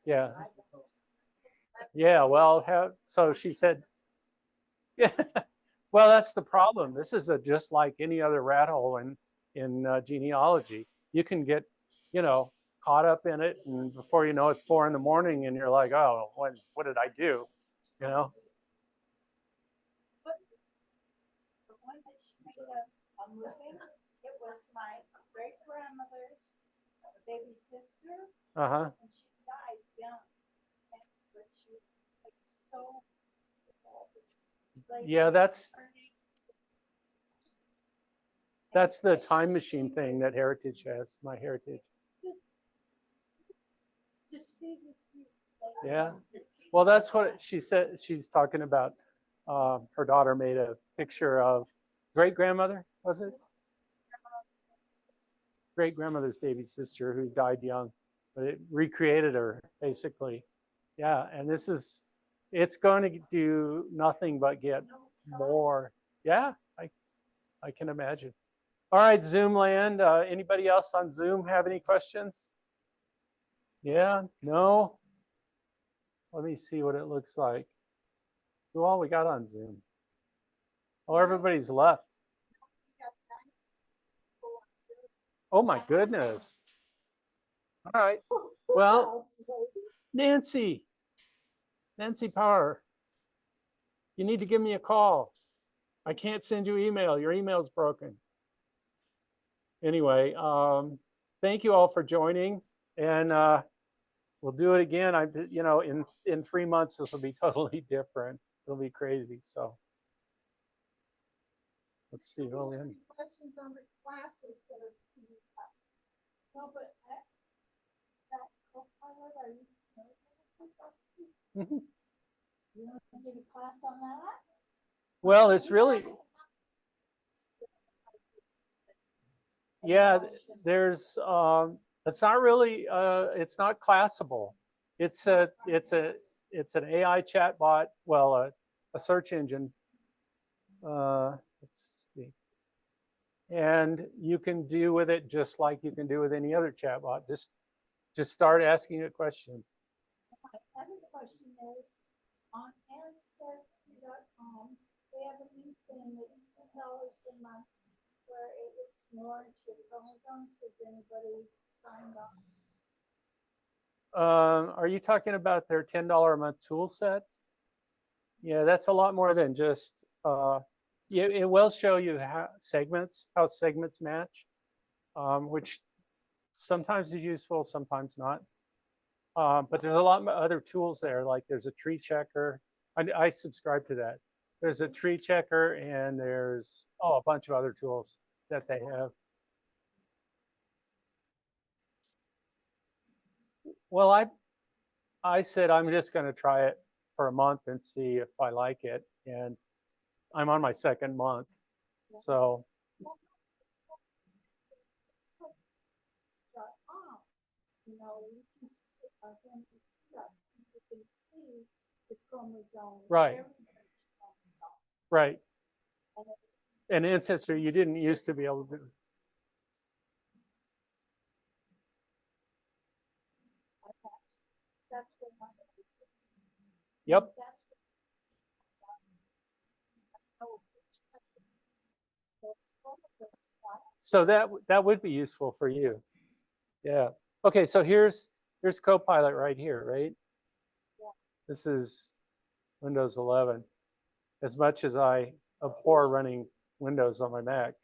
Yeah. Yeah, well, so she said, yeah, well, that's the problem. This is just like any other rat hole in genealogy. You can get, caught up in it, and before you know it's 4 in the morning, and you're like, oh, what did I do? The one that she made a moving, it was my great grandmother's baby sister, Uh-huh. and she died young. But she was like so. Yeah, that's the time machine thing that Heritage has, My Heritage. Yeah. Well, that's what she said. She's talking about her daughter made a picture of great-grandmother, was it? Great-grandmother's baby sister who died young, but it recreated her, basically. Yeah, and it's going to do nothing but get more. Yeah, I can imagine. All right, Zoom land. Anybody else on Zoom have any questions? Yeah, no? Let me see what it looks like. Who all we got on Zoom? Oh, everybody's left. Oh my goodness. All right. Well, Nancy Power, you need to give me a call. I can't send you email. Your email's broken. Anyway, thank you all for joining, and we'll do it again. In 3 months, this will be totally different. It'll be crazy. So let's see. Questions on the classes that are. No, but that co-pilot, are you? You want to give a class on that? Well, it's really, yeah, there's, it's not really, it's not classable. It's an AI chatbot, well, a search engine. Let's see. And you can do with it just like you can do with any other chatbot. Just start asking it questions. My other question is, on Ancestry.com, they have a new thing that's $10 a month where it looks more into your chromosomes. Has anybody signed on? Are you talking about their $10 a month tool set? Yeah, that's a lot more than just, yeah, it will show you how segments match, which sometimes is useful, sometimes not. But there's a lot of other tools there, like there's a tree checker. I subscribe to that. There's a tree checker, and there's a bunch of other tools that they have. Well, I said I'm just going to try it for a month and see if I like it, and I'm on my 2nd month, so. You know, you can see the chromosome. Right. Right. And Ancestry, you didn't used to be able to do. That's what Yep. So that would be useful for you. Yeah. Okay, so here's Copilot right here, right? Yeah. This is Windows 11. As much as I abhor running Windows on my Mac,